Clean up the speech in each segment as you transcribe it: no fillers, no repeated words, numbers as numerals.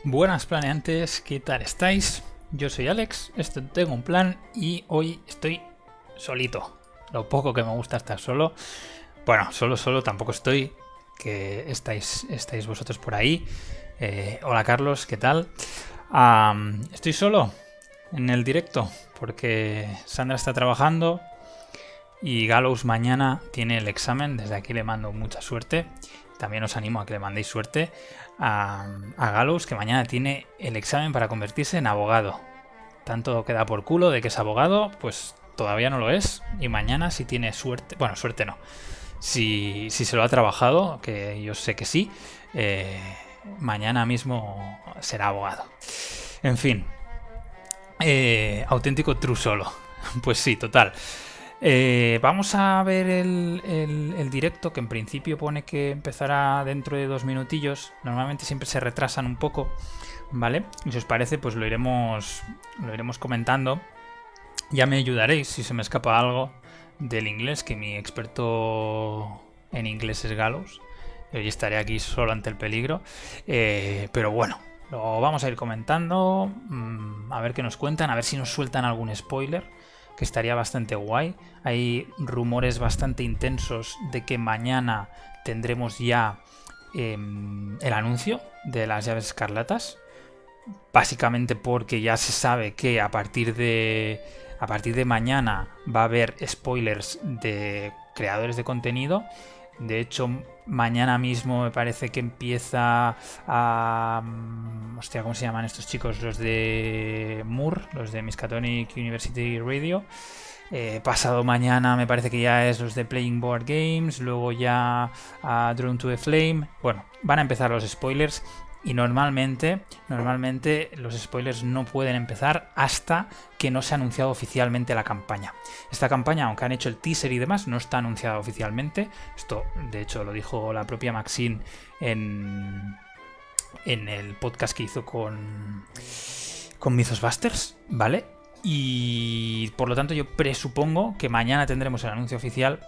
Buenas planeantes, ¿qué tal estáis? Yo soy Alex, tengo un plan y hoy estoy solito. Lo poco que me gusta estar solo. Bueno, solo tampoco estoy, que estáis vosotros por ahí. Hola Carlos, ¿qué tal? Estoy solo en el directo porque Sandra está trabajando y Gallows mañana tiene el examen. Desde aquí le mando mucha suerte. También os animo a que le mandéis suerte a Gallows, que mañana tiene el examen para convertirse en abogado. Tanto queda por culo de que es abogado, pues todavía no lo es. Y mañana, si tiene suerte, bueno, suerte no, si se lo ha trabajado, que yo sé que sí, mañana mismo será abogado. En fin, auténtico true solo. Pues sí, total. Vamos a ver el directo, que en principio pone que empezará dentro de 2 minutillos. Normalmente siempre se retrasan un poco, ¿vale? Y si os parece, pues lo iremos comentando. Ya me ayudaréis si se me escapa algo del inglés, que mi experto en inglés es Gallows. Hoy estaré aquí solo ante el peligro. Pero bueno, lo vamos a ir comentando. A ver qué nos cuentan, a ver si nos sueltan algún spoiler, que estaría bastante guay. Hay rumores bastante intensos de que mañana tendremos ya el anuncio de las llaves escarlatas. Básicamente porque ya se sabe que a partir de mañana va a haber spoilers de creadores de contenido. De hecho, mañana mismo me parece que empieza a... Hostia, ¿cómo se llaman estos chicos? Los de Moore, los de Miskatonic University Radio. Pasado mañana me parece que ya es los de Playing Board Games. Luego ya Drawn to a Flame. Bueno, van a empezar los spoilers. Y normalmente los spoilers no pueden empezar hasta que no se ha anunciado oficialmente la campaña. Esta campaña, aunque han hecho el teaser y demás, no está anunciada oficialmente. Esto, de hecho, lo dijo la propia Maxine en el podcast que hizo con Mythosbusters, ¿vale? Y por lo tanto yo presupongo que mañana tendremos el anuncio oficial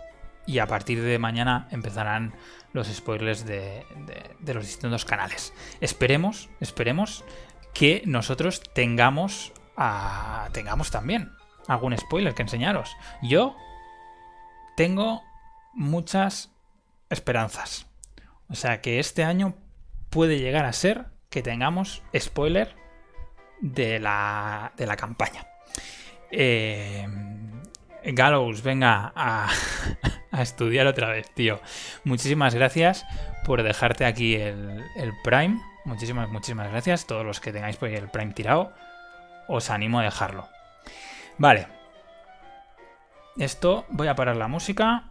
y a partir de mañana empezarán los spoilers de los distintos canales. Esperemos que nosotros tengamos también algún spoiler que enseñaros. Yo tengo muchas esperanzas. O sea que este año puede llegar a ser que tengamos spoiler de la campaña. Gallows, venga a estudiar otra vez, tío. Muchísimas gracias por dejarte aquí el Prime. Muchísimas gracias. Todos los que tengáis por ahí el Prime tirado, os animo a dejarlo. Vale. Esto, voy a parar la música.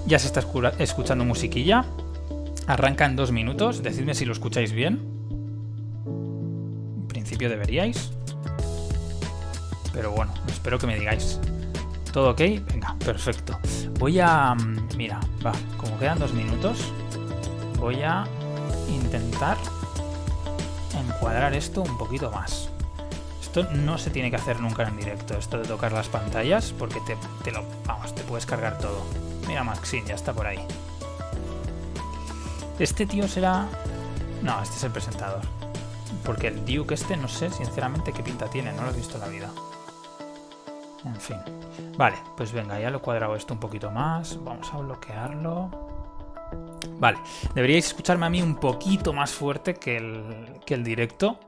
Ya se está escuchando musiquilla. Arranca en 2 minutos. Decidme si lo escucháis bien. En principio deberíais. Pero bueno, espero que me digáis. ¿Todo ok? Venga, perfecto. Voy a... Mira, va, como quedan 2 minutos, voy a intentar encuadrar esto un poquito más. Esto no se tiene que hacer nunca en directo, esto de tocar las pantallas, porque te puedes cargar todo. Mira, Maxine, ya está por ahí. Este tío será... No, este es el presentador. Porque el Duke no sé sinceramente qué pinta tiene, no lo he visto en la vida. En fin. Vale, pues venga, ya lo he cuadrado esto un poquito más. Vamos a bloquearlo. Vale, deberíais escucharme a mí un poquito más fuerte que el directo,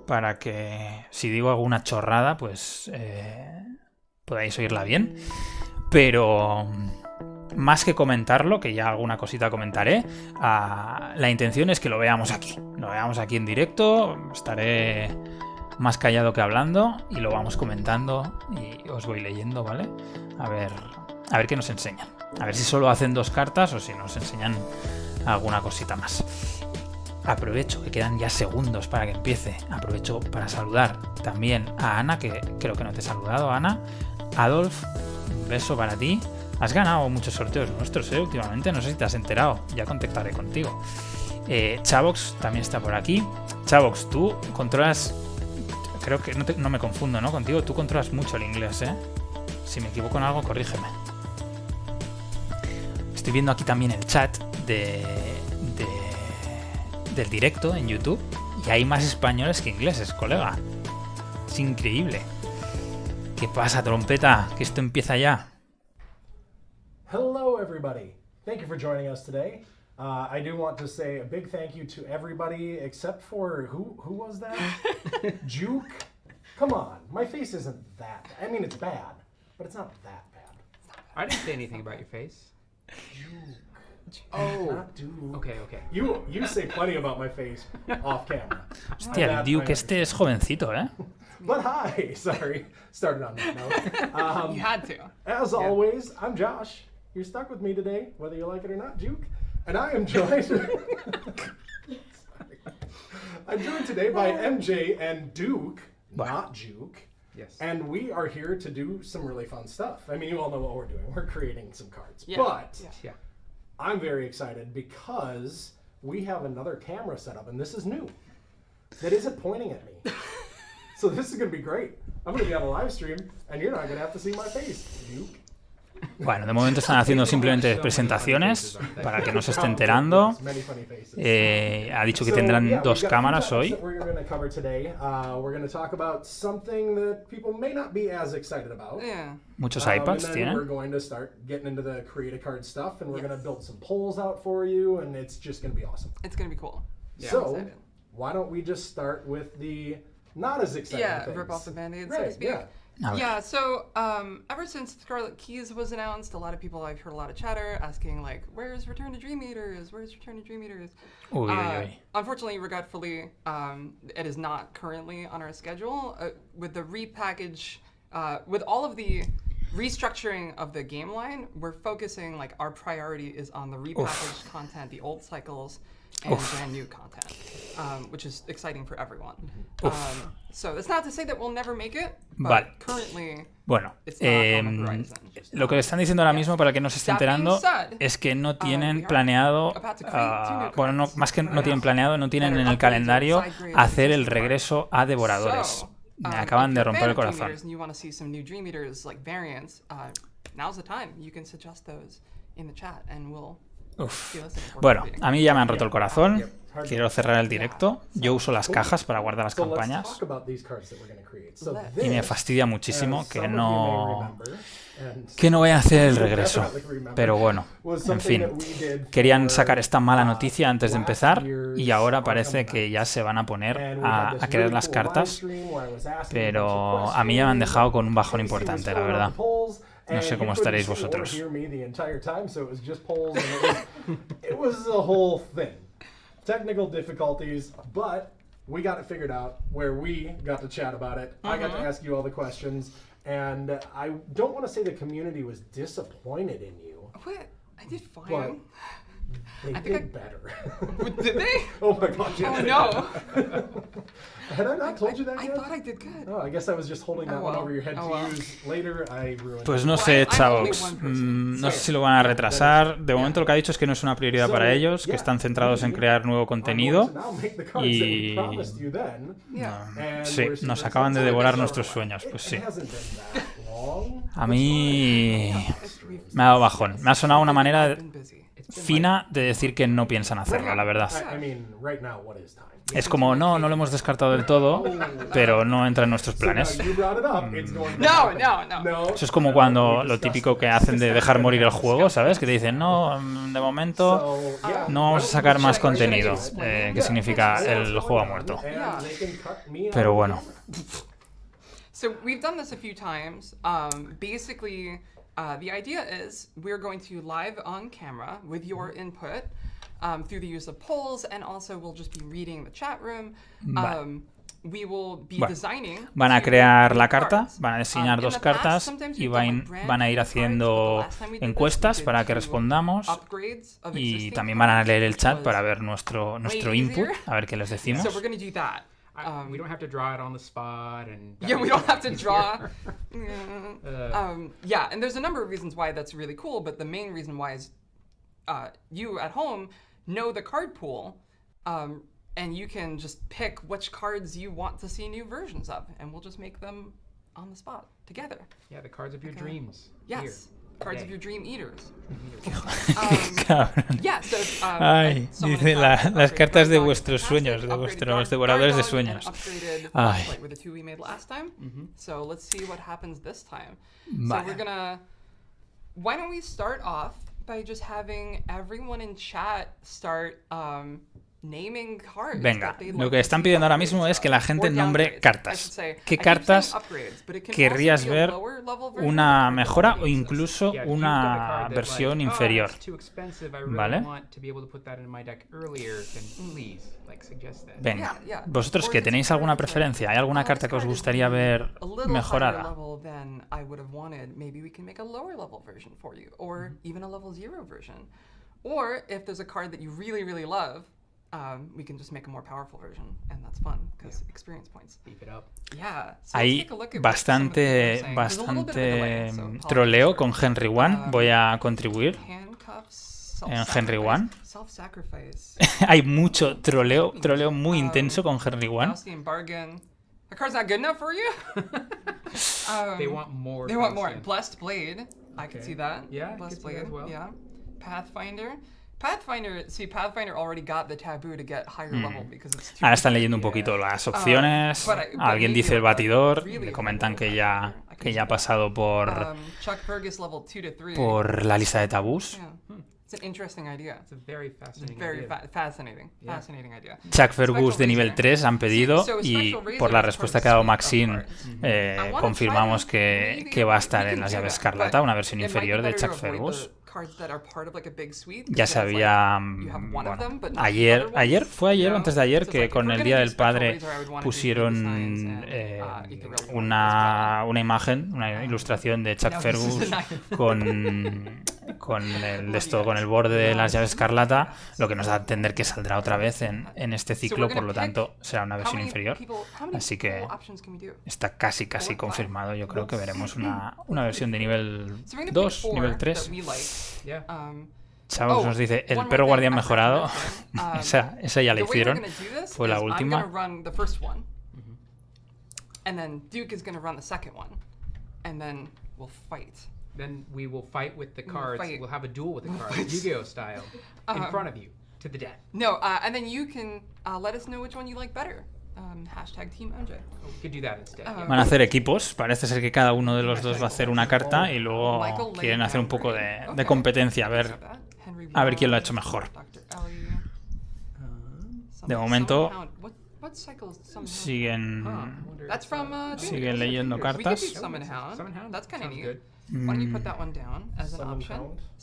para que si digo alguna chorrada, pues podáis oírla bien. Pero más que comentarlo, que ya alguna cosita comentaré, la intención es que lo veamos aquí. Lo veamos aquí en directo. Estaré más callado que hablando y lo vamos comentando y os voy leyendo, ¿vale? A ver qué nos enseñan. A ver si solo hacen 2 cartas o si nos enseñan alguna cosita más. Aprovecho que quedan ya segundos para que empiece. Aprovecho para saludar también a Ana, que creo que no te he saludado, Ana. Adolf, un beso para ti. Has ganado muchos sorteos nuestros, últimamente. No sé si te has enterado. Ya contactaré contigo. Chavox también está por aquí. Chavox, tú controlas... Creo que no me confundo, ¿no? Contigo tú controlas mucho el inglés, ¿eh? Si me equivoco en algo, corrígeme. Estoy viendo aquí también el chat del directo en YouTube Y hay más españoles que ingleses, colega. Es increíble. ¿Qué pasa, trompeta? Que esto empieza ya. Hello, everybody. Thank you for joining us today. I do want to say a big thank you to everybody except for who was that? Duke. Come on, my face isn't that. I mean, it's bad, but it's not that bad. I didn't say anything about your face. Duke. Oh. Not Duke. Okay. You say plenty about my face off camera. Hostia, el Duke este es jovencito, ¿eh? But hi, sorry, started on that note. You had to. As always, I'm Josh. You're stuck with me today, whether you like it or not, Duke. And I am joined. I'm joined today by MJ and Duke, not Juke. Yes. And we are here to do some really fun stuff. I mean, you all know what we're doing. We're creating some cards. Yeah. But Yeah. I'm very excited because we have another camera set up, and this is new. That isn't pointing at me. So this is going to be great. I'm going to be on a live stream, and you're not going to have to see my face, Duke. Bueno, de momento están haciendo simplemente presentaciones para que no se esté enterando. Ha dicho que tendrán 2 cámaras hoy. Muchos iPads tienen. It's gonna be cool. So, why don't we just start with the not as exciting things? Rip off the band-aid, so to speak. Yeah, so ever since Scarlet Keys was announced, a lot of people, I've heard a lot of chatter asking, like, where's Return to Dream Eaters? Where's Return to Dream Eaters? Unfortunately, regretfully, it is not currently on our schedule. With the repackage, with all of the restructuring of the game line, we're focusing, like, our priority is on the repackaged content, the old cycles, and brand new content, which is exciting for everyone. So that's not to say that we'll never make it, but currently it's not on the horizon. Lo que le están diciendo ahora mismo, para que no se esté enterando, es que no tienen planeado, más que no tienen planeado, no tienen en el calendario hacer el regreso a devoradores. Me acaban de romper el corazón. Bueno, a mí ya me han roto el corazón. Quiero cerrar el directo. Yo uso las cajas para guardar las campañas. Y me fastidia muchísimo que no vayan a hacer el regreso. Pero bueno, en fin. Querían sacar esta mala noticia antes de empezar y ahora parece que ya se van a poner a crear las cartas. Pero a mí ya me han dejado con un bajón importante, la verdad. No sé cómo estaréis vosotros. Technical difficulties, but we got it figured out where we got to chat about it. I got to ask you all the questions, and I don't want to say the community was disappointed in you. What? I did fine. But they did better. Did they? Oh my god, yeah. Oh no. Had I not told you that yet? I thought I did good. Oh, I guess I was just holding that one over your head to use later. I ruined Pues no sé, chavos. No sé si lo van a retrasar. De momento lo que ha dicho es que no es una prioridad para ellos, que están centrados en crear nuevo contenido. Y sí, nos acaban de devorar nuestros sueños. Pues sí. A mí me ha dado bajón. Me ha sonado una manera fina de decir que no piensan hacerlo, la verdad. Es como, no lo hemos descartado del todo, pero no entra en nuestros planes. No. Eso es como cuando lo típico que hacen de dejar morir el juego, ¿sabes? Que te dicen, no, de momento no vamos a sacar más contenido, que significa el juego ha muerto. Pero bueno. So we've done this a few times. Basically, the idea is we're going to live on camera with your input through the use of polls, and also we'll just be reading the chat room. We will be designing. Van a crear la carta, van a diseñar 2 cartas y van a ir haciendo encuestas para que respondamos y también van a leer el chat para ver nuestro input, a ver qué les decimos. We don't have to draw it on the spot, and we don't have to draw. And there's a number of reasons why that's really cool, but the main reason why is you at home know the card pool, and you can just pick which cards you want to see new versions of, and we'll just make them on the spot together. Yeah, the cards of your dreams. Yes. Cards of your dream eaters. Cabrón. Yeah, so, Ay, someone dice has las upgraded cartas de Guard Dog, vuestros sueños, de fantastic, vuestros upgraded devoradores de Guard Dog, and sueños. upgraded Ay. Flashlight were the two we made last time. So let's see what happens this time. So Vale. we're gonna. Why don't we start off by just having everyone in chat start naming cards. Venga, lo que están pidiendo ahora mismo es que la gente nombre cartas. ¿Qué cartas querrías ver una mejora o incluso una versión inferior? ¿Vale? Venga, vosotros que tenéis alguna preferencia, ¿hay alguna carta que os gustaría ver mejorada? Or if there's a card that you really, really love, we can just make a more powerful version, and that's fun because experience points. Beef it up. Yeah. So Hay bastante troleo con Henry One. Voy a contribuir en Henry One. Hay mucho troleo muy intenso con Henry One. The card's not good enough for you. They want more. They want more. Blessed Blade. I can see that. Yeah. Blessed Blade. Well. Yeah. Pathfinder. Pathfinder already got the taboo to get higher level because it's too. Ahora están leyendo un poquito las opciones. Alguien dice el batidor. Le comentan que ya ha pasado por Chuck Fergus level 2 to 3. por la lista de tabús. Yeah. It's an interesting idea. It's a very fascinating fascinating idea. Chuck Fergus de nivel 3 han pedido y por la respuesta que ha dado Maxine confirmamos que va a estar en las llaves escarlata, una versión inferior de Chuck Fergus. Ya se había ayer o antes de ayer que con el Día del Padre pusieron una imagen, una ilustración de Chuck Fergus con el borde de las llaves escarlata, lo que nos da a entender que saldrá otra vez en este ciclo, por lo tanto será una versión inferior, así que está casi confirmado. Yo creo que veremos una versión de nivel 2, nivel 3. Chavos nos dice el perro guardián mejorado. esa ya la hicieron, fue la última. And then Duke is going to run the second one, and then we'll fight. Then we will fight with the cards. We'll have a duel with the cards, Yu-Gi-Oh style, in front of you, to the death. No, and then you can let us know which one you like better. Hashtag Team MJ. We could do that instead. Van a hacer equipos. Parece ser que cada uno de los dos va a hacer una carta y luego quieren hacer un poco de competencia, a ver quién lo ha hecho mejor. De momento siguen leyendo cartas.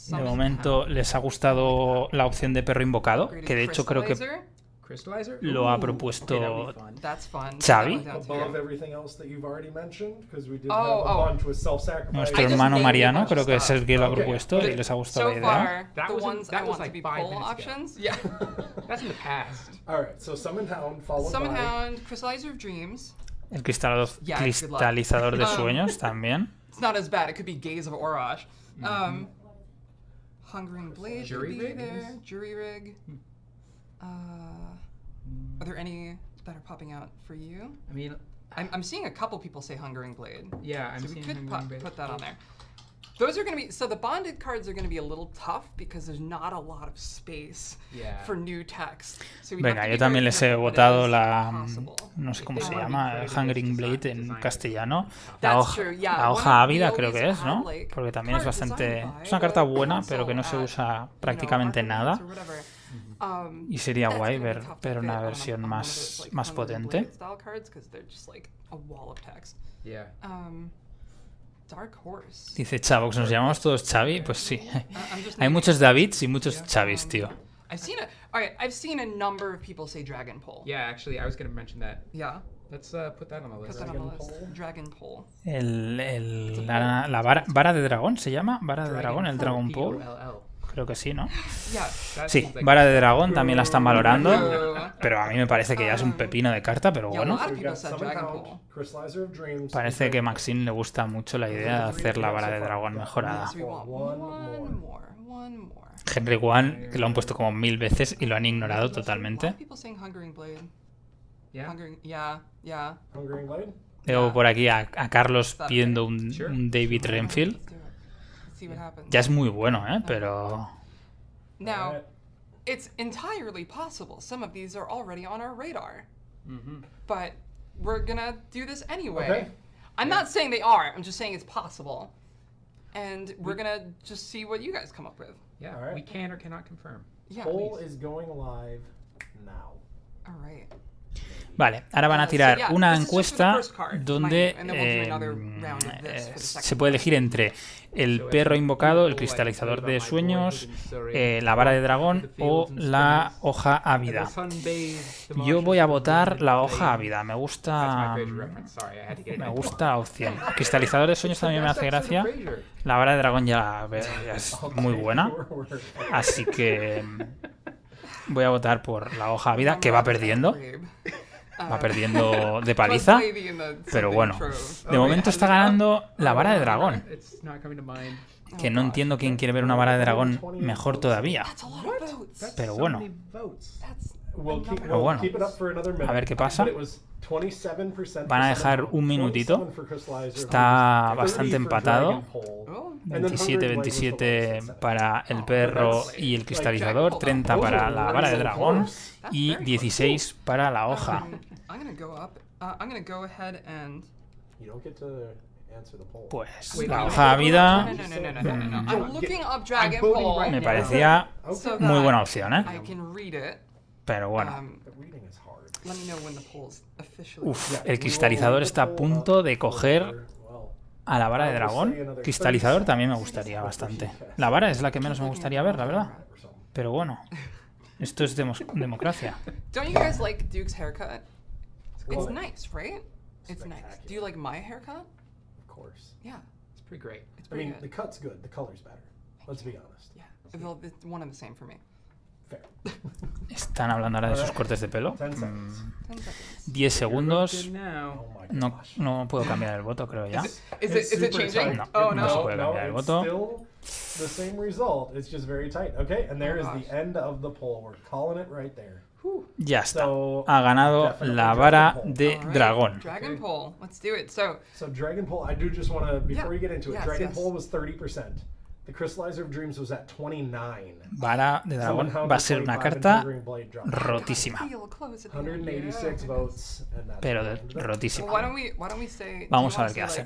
De momento les ha gustado la opción de perro invocado, que de hecho creo que lo ha propuesto Xavi, nuestro hermano Mariano, creo que es el que lo ha propuesto y les ha gustado la idea. El cristalizador de sueños también. It's not as bad. It could be Gaze of Orosh. Hungering Blade could be there. Jury Rig. Are there any that are popping out for you? I mean, I'm seeing a couple people say Hungering Blade. Yeah, I'm so seeing we could Hungering Blade. put that on there. Those are going to be so the bonded cards are going to be a little tough because there's not a lot of space for new text. So venga, yo también les he votado no sé cómo se llama, Hungering Blade en castellano, la hoja ávida creo que es, ¿no? Porque también es bastante, es una carta buena, pero que no se usa prácticamente nada. Y sería guay ver una versión más potente. Dice Chavox, ¿nos llamamos todos Xavi? Pues sí. Hay muchos Davids y muchos Xavis, tío. I've seen a number of people say Dragon Pole. Yeah, actually, I was going to mention that. Yeah. Let's put that on the list. Dragon Pole. La vara de dragón se llama, vara de dragón, el Dragon Pole. Creo que sí, ¿no? Sí, vara de dragón también la están valorando, pero a mí me parece que ya es un pepino de carta, pero bueno. Parece que a Maxine le gusta mucho la idea de hacer la vara de dragón mejorada. Henry One, que lo han puesto como 1000 veces y lo han ignorado totalmente. Veo por aquí a Carlos pidiendo un David Renfield. See what happens. Ya es muy bueno, pero... Now, it's entirely possible some of these are already on our radar. But we're gonna do this anyway. Okay. I'm not saying they are, I'm just saying it's possible. And we're gonna just see what you guys come up with. Yeah, All right. we can or cannot confirm. Yeah. Poll is going live now. All right. Vale, ahora van a tirar So, yeah, una this is just for the encuesta first card, donde and then we'll do another round of this for the se second puede elegir entre el perro invocado, el cristalizador de sueños, la vara de dragón o la hoja ávida. Yo voy a votar la hoja ávida, me gusta la opción. El cristalizador de sueños también me hace gracia. La vara de dragón ya es muy buena, así que voy a votar por la hoja ávida, que va perdiendo. Va perdiendo de paliza, pero bueno, de momento está ganando la vara de dragón, que no entiendo quién quiere ver una vara de dragón mejor todavía, pero bueno, a ver qué pasa. Van a dejar un minutito, está bastante empatado, 27-27 para el perro y el cristalizador, 30 para la vara de dragón y 16 para la hoja. Pues la hoja ávida me parecía muy buena opción, pero bueno. El cristalizador está a punto de coger a la vara de dragón. Cristalizador también me gustaría bastante. La vara es la que menos me gustaría ver, la verdad. Pero bueno, esto es democracia. Don't you guys like Duke's haircut? It's nice, right? It's nice. Do you like my haircut? Of course. Yeah. It's pretty great. It's pretty good. The cut's good. The color's better. Let's be honest. Yeah. It's one and the same for me. Fair. Están hablando ahora de sus cortes de pelo. 10 segundos. No puedo cambiar el voto, creo ya. Is it changing? No, Oh no se no. puede cambiar el voto. The same result. It's just very tight. Okay, and there is the end of the poll. We're calling it right there. Ya está. Ha ganado la vara de dragón. Dragon poll. Let's do it. So Dragon poll. I do just want to before you get into it. Dragon poll was 30%. The Crystallizer of Dreams was at 29. Vara de dragón va a ser una carta rotísima. 186 votes. Pero rotísima. Why don't we say? Vamos a ver qué hace.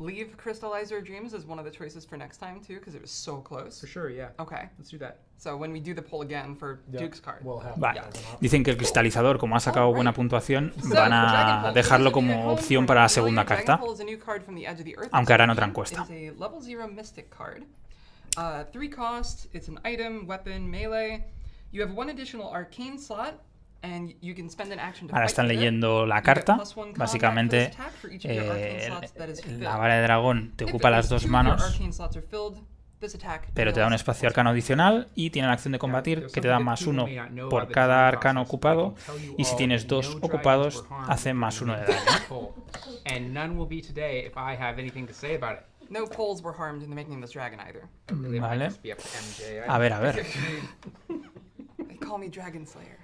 Leave Crystallizer of Dreams as one of the choices for next time too, because it was so close. For sure, yeah. Okay. Let's do that. So when we do the poll again for Duke's card. Vale. Dicen que el cristalizador, como ha sacado buena puntuación, van a dejarlo como opción para la segunda carta, aunque harán otra encuesta. It's a level 0 Mystic card. 3 cost, it's an item, weapon, melee. You have 1 additional arcane slot. And you can spend an action to Ahora están leyendo la carta. Básicamente, la vara de dragón te ocupa las dos manos, pero te da un espacio arcano adicional y tiene la acción de combatir que te da +1 por cada arcano ocupado, y si tienes 2 ocupados hace +1 de daño. No polls were harmed in the making of this dragon either. Vale. A ver. They call me Dragon Slayer.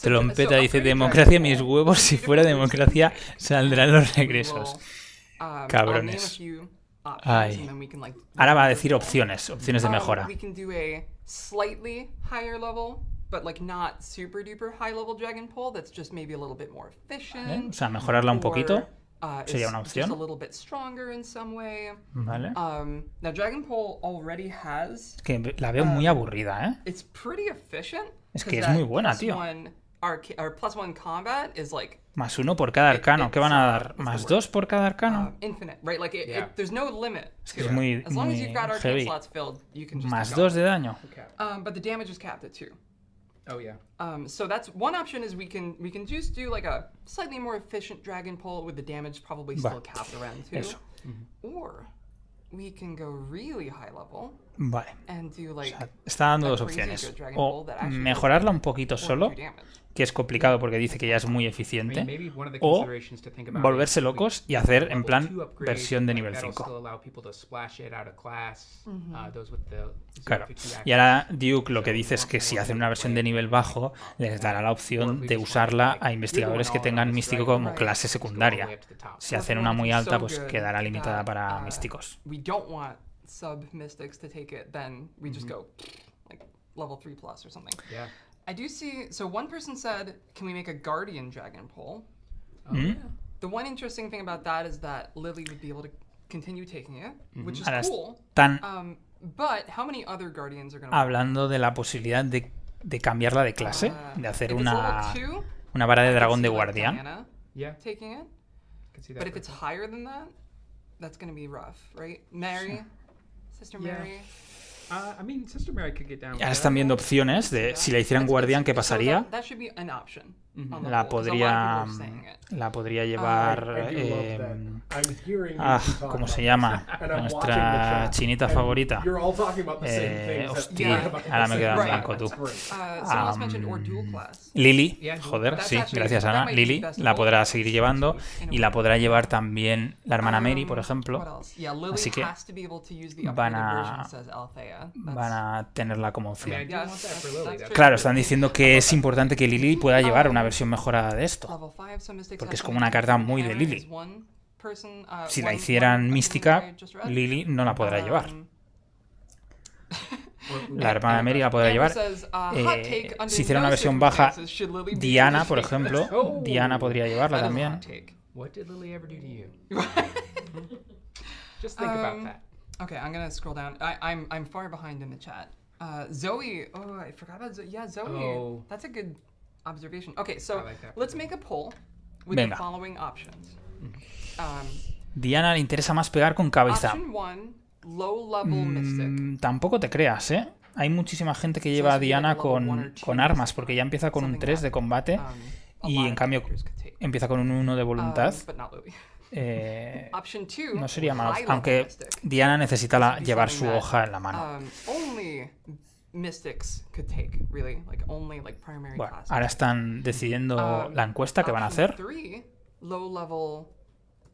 Trompeta dice: democracia mis huevos, si fuera democracia saldrán los regresos. Cabrones. Ay. Ahora va a decir opciones de mejora. O sea, mejorarla un poquito sería una opción. Vale. Es que la veo muy aburrida, Es que es muy buena, tío. +1 por cada arcano. ¿Qué van a dar? ¿+2 por cada arcano? Es que es muy heavy. +2 de daño. Oh yeah. So that's one option is we can just do like a slightly more efficient dragon pull with the damage probably still capped around 2. Eso. Or we can go really high level Vale. and do like O sea, está dando a dos crazy opciones. good Dragon O Ball that actually mejorarla un does poquito more than solo, 2 damage. que es complicado porque dice que ya es muy I mean, eficiente, maybe one of the o considerations to think about volverse is locos y we hacer level en plan 2 upgrade, versión de like, nivel that'll 5. still allow people to splash it out of class, those with the Claro. 0-2 Y ahora Duke lo que dice es que si hacen una versión de nivel bajo, les dará la opción de usarla a investigadores que tengan místico como clase secundaria. Si hacen una muy alta, pues quedará limitada para místicos. We don't want sub mystics to take it, then we just go like level 3 plus or something. Yeah. I do see. So one person said, "Can we make a guardian dragon pole?" The one interesting thing about that is that Lily would be able to continue taking it, which is Ahora cool. están But how many other guardians are going to? hablando de la posibilidad de cambiarla de clase, de hacer If it's una level 2, vara de I could dragón de see, like, guardián. Diana Yeah. taking it. Can see that But if for it's sure. higher than that, that's going to be rough, right? Mary, Sister Yeah. Mary. I mean, Sister Mary could get down. Y ahora están viendo opciones de si la hicieran guardián, ¿qué pasaría? That should be an option. On the La poll, 'cause a lot of people podría are saying it. la podría llevar I do love that. I'm hearing you talk ¿cómo about se this, llama? and I'm Nuestra watching the chat, chinita and favorita. You're all talking about the same things. Hostia, about ahora me the queda en same blanco thing. tú. That's great. Someone else mentioned or dual class. Lily, Yeah, joder, that's sí, actually- gracias that Ana. might be the Lily best la of podrá both. seguir llevando In a y la way. podrá llevar también la hermana Mary, por What ejemplo. else? Yeah, Lily Así que has to be able to use the van upgraded a- version, says Althea. Van a tenerla como Yeah, I opción. do want that for Lily. That's That's Claro, están diciendo que es importante que Lily pueda llevar una versión mejorada de esto. Level 5, so Mystics Porque have es to como make una carta different muy de error Lily. is one person, Si la one hicieran opinion mística, I just read. Lily no la podrá llevar. Um, La hermana Mary la podrá Amber llevar. says, hot take, under Si hiciera una no versión baja, circumstances should Lily be Diana, Lily's por favorite. ejemplo, Oh. Diana podría llevarla That is a también. hot take. What did Lily ever do to you? Just think about that. Okay, I'm gonna scroll down. I'm far behind in the chat. Zoe, oh, I forgot about Zoe. Yeah, Zoe. Oh. That's a good observation. Okay, so I like that. let's make a poll with Venga. the following options. Diana le interesa más pegar con cabeza. Option 1, low level mystic. Tampoco te creas, ¿eh? Hay muchísima gente que lleva a Diana con armas, porque ya empieza con un 3 de combate y en cambio empieza con un 1 de voluntad. But not Lily. No No sería malo, aunque Diana necesita llevar su hoja en la mano. Only mystics could take, really, like only like primary Bueno, class. ahora están decidiendo la encuesta que van a hacer. 3, low level.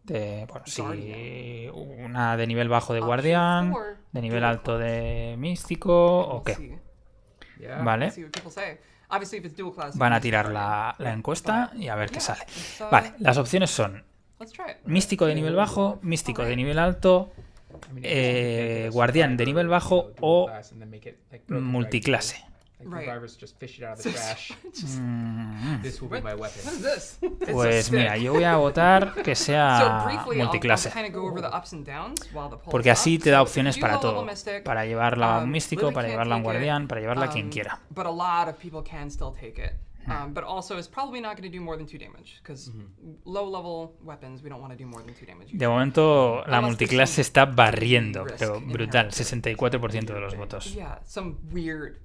Bueno, si una de nivel bajo de guardián, de nivel alto de místico o qué. Yeah. Vale. See what people say. Obviously, if it's dual class, Van a it's tirar guardian. la encuesta y a ver qué Yeah, sale. it's, Vale, las opciones son Let's try it. místico de nivel bajo, místico de nivel alto, guardián de nivel bajo o multiclase. Right. Just fish it out of the trash. This will be my weapon. What is this? Pues mira, yo voy a votar que So sea briefly, I'll multiclase. kind of go over the ups and downs while the poll Porque is así up. te da So opciones if you para do low todo. level mystic, Para llevarla a un místico, Lily para can't llevarla a un take it, guardián, para llevarla a quien quiera. But a lot of people can still take it. But also, it's probably not going to do more than 2 damage because low-level weapons, we don't want to do more than 2 damage. De momento la Unless multiclase there's está some barriendo, risk pero inherent. brutal, 64% de los votos. Yeah, some weird,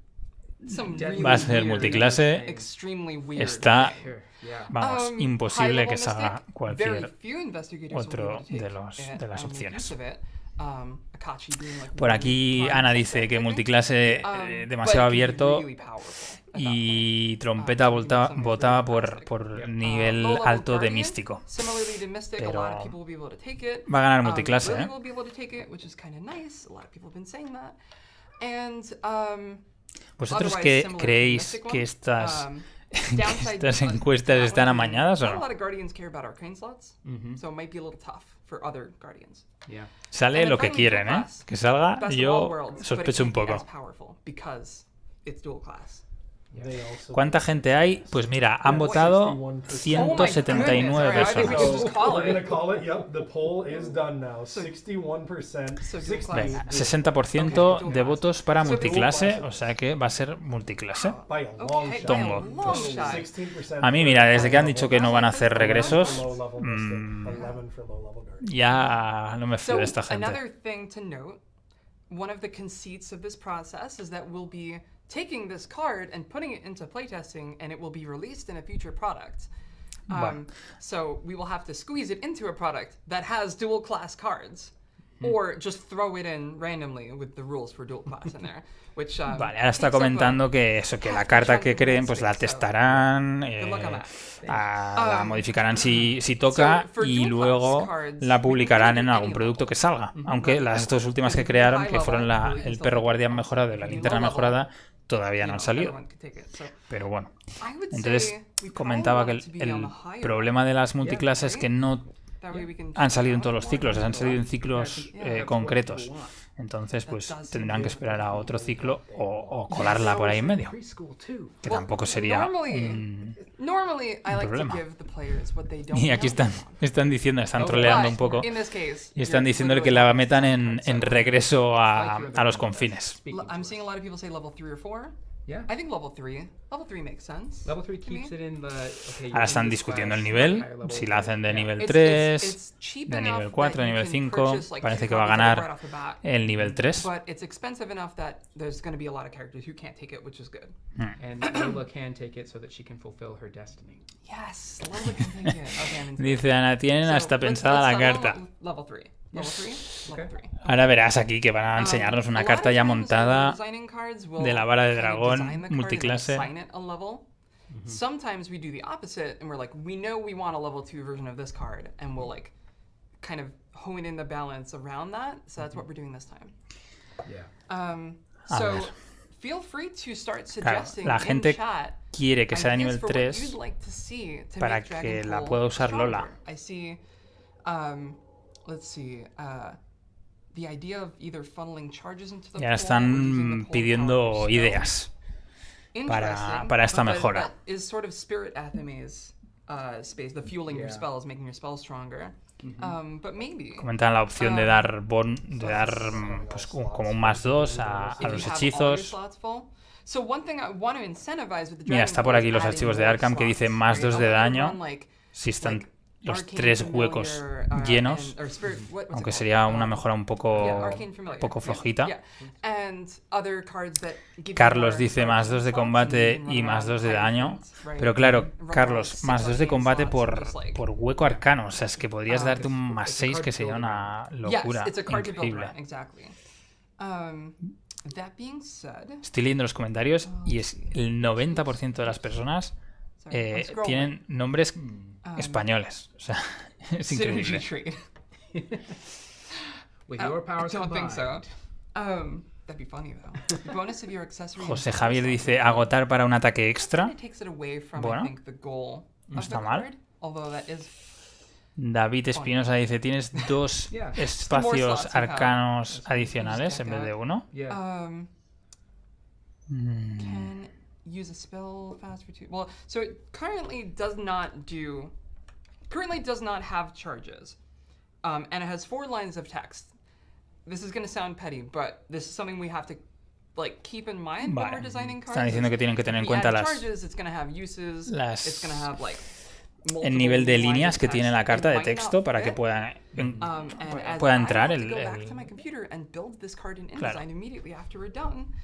Va a ser multiclase, extremely weird. está, Sure. Yeah. vamos, imposible high-level que salga mystic, very cualquier few investigators will otro be able to take de las it and make opciones. use of it. Akachi being like Por aquí really Ana fun, dice que I think. multiclase But demasiado it can be abierto really powerful at that y point. Trompeta votaba por Low-level nivel alto de guardian, místico. Similarly to Mystic, Pero a lot of people will be able to take it. va a ganar multiclase, Lily ¿eh? will be able to take it, which is kind of nice. A lot of people have been saying that. And ¿Vosotros otherwise qué similar to creéis Mystic que one. estas, Downside estas to encuestas that están one, amañadas o not a no? lot of guardians care about arcane slots, so it might be a little tough for other guardians. Yeah. Sale And lo then que finally, quieren, dual ¿eh? class. Que salga, Best of all yo worlds, but it sospecho un can't be poco. as powerful because it's dual class. They also ¿Cuánta gente hay? Pues mira, han votado 179 Alright, I think we can personas. just call we're gonna it. call it. Yep, the poll is done now. 61%. So 60 Venga, dual 60% de votos para multiclase, o sea que va a ser multiclase. by a long Okay, shot. by a Tombo. long shot. 16% A mí, mira, desde que han dicho que no van a hacer for regresos, low-level mystic, 11 for low-level guardian. ya no me fío So de esta gente. another thing to note, one of the conceits of this process is that we'll be taking this card and putting it into playtesting, and it will be released in a future product. Bueno. So we will have to squeeze it into a product that has dual class cards. or just throw it in randomly with the rules for dual class in there. Which, vale, ahora está comentando que eso, que la carta que creen, pues la testarán, la modificarán si toca y luego la publicarán en algún producto que salga. Aunque las dos últimas que crearon, que fueron el perro guardián mejorado y la linterna mejorada, todavía no han salido. Pero bueno. Entonces comentaba que el problema de las multiclases es que no han salido en todos los ciclos, han salido en ciclos concretos. Entonces, pues tendrán que esperar a otro ciclo o colarla por ahí en medio. Que tampoco sería un problema. Y aquí están diciendo, están troleando un poco. Y están diciéndole que la metan en regreso a los confines. I think level 3 makes sense. Level 3 keeps it in the ahora están discutiendo el nivel, si la hacen de nivel 3, de nivel 4, de nivel 5, parece que va a ganar el nivel 3. But it's expensive enough that there's going to be a lot of characters who can't take it, which is good. And Lola can take it so that she can fulfill her destiny. Yes, Lola can take it. Okay, dice Ana, tienen hasta pensada la carta. Level 3. Ahora verás aquí que van a enseñarnos una carta ya montada de la vara de dragón multiclase. Sometimes we do the opposite and we're like, we know we want a level 2 version of this card and we'll like kind of hone in the balance around that. So that's what we're doing this time. So feel free to start suggesting la gente in chat quiere que sea de nivel 3 para que la pueda usar Lola. Let's see. The idea of either funneling charges into the ya están pidiendo ideas para esta mejora. Is sort of Spirit Athame's space, the fueling your spells, making your spells stronger. But maybe. Comentan la opción de dar pues, como un +2 a los hechizos. Mira, está por aquí los archivos de Arkham que dicen +2 de daño si están los 3 huecos llenos, aunque sería una mejora un poco flojita. Carlos dice +2 de combate y +2 de daño, pero claro, Carlos, +2 de combate por hueco arcano, o sea, es que podrías darte un +6 que sería una locura increíble. Estoy leyendo los comentarios y es el 90% de las personas tienen nombres españoles, o sea, es increíble. José Javier dice agotar para un ataque extra. Bueno, no está mal. David Espinosa dice tienes 2 espacios arcanos adicionales en vez de 1. Use a spell fast for 2. Well, so it currently does not have charges, and it has 4 lines of text. This is going to sound petty, but this is something we have to like keep in mind when we're designing cards. Están diciendo que tienen que tener en cuenta charges, it's going to have uses, it's going to have like el nivel de líneas que tiene la carta de texto para que pueda entrar claro,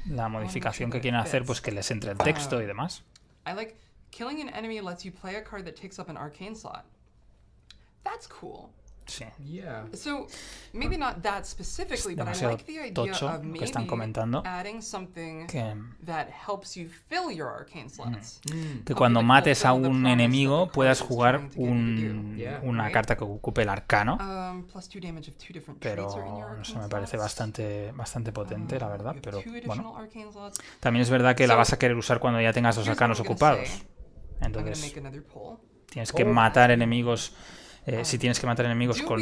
la modificación que quieren hacer, pues que les entre el texto y demás. Killing an enemy lets you play a card that takes up an arcane slot. That's cool. Sí. So, maybe not that specifically, but I like the idea of maybe adding something that helps you fill your arcane slots. Que cuando mates a un enemigo puedas jugar una carta que ocupe el arcano. Pero no sé, me parece bastante potente, la verdad. Pero bueno, también es verdad que la vas a querer usar cuando ya tengas los arcanos ocupados. Entonces, tienes que matar enemigos. Si tienes que matar enemigos con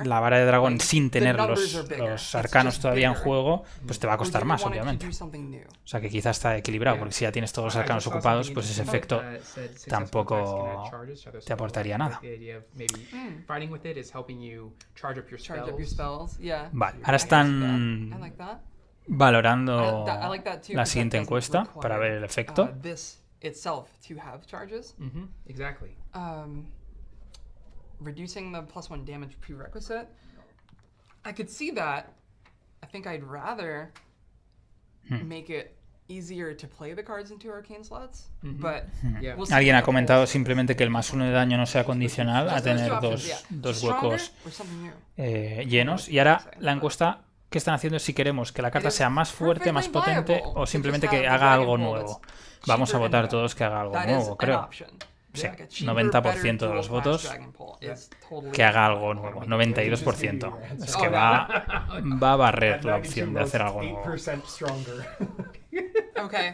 la vara de dragón sin tener los arcanos todavía en juego, pues te va a costar más, obviamente. O sea que quizás está equilibrado, porque si ya tienes todos los arcanos ocupados, pues ese efecto tampoco te aportaría nada. Vale, ahora están valorando la siguiente encuesta para ver el efecto. Itself to have charges. Exactly. Reducing the +1 damage prerequisite. I could see that. I think I'd rather make it easier to play the cards into arcane slots, but we'll see Alguien what ha the comentado polls- simplemente que el +1 de daño no sea condicional a Just those tener two options, yeah. dos Stronger huecos or something new. llenos. Y ahora la encuesta que están haciendo es si queremos que la carta sea más fuerte, más potente o simplemente que haga algo nuevo. Vamos a votar todos que haga algo That is nuevo, an creo. option. Sí, Like a cheaper, 90% de better los dual votos class dragon pool is totally que haga algo nuevo. 92%. Es que va a barrer la opción de hacer algo nuevo. 8% stronger. Okay.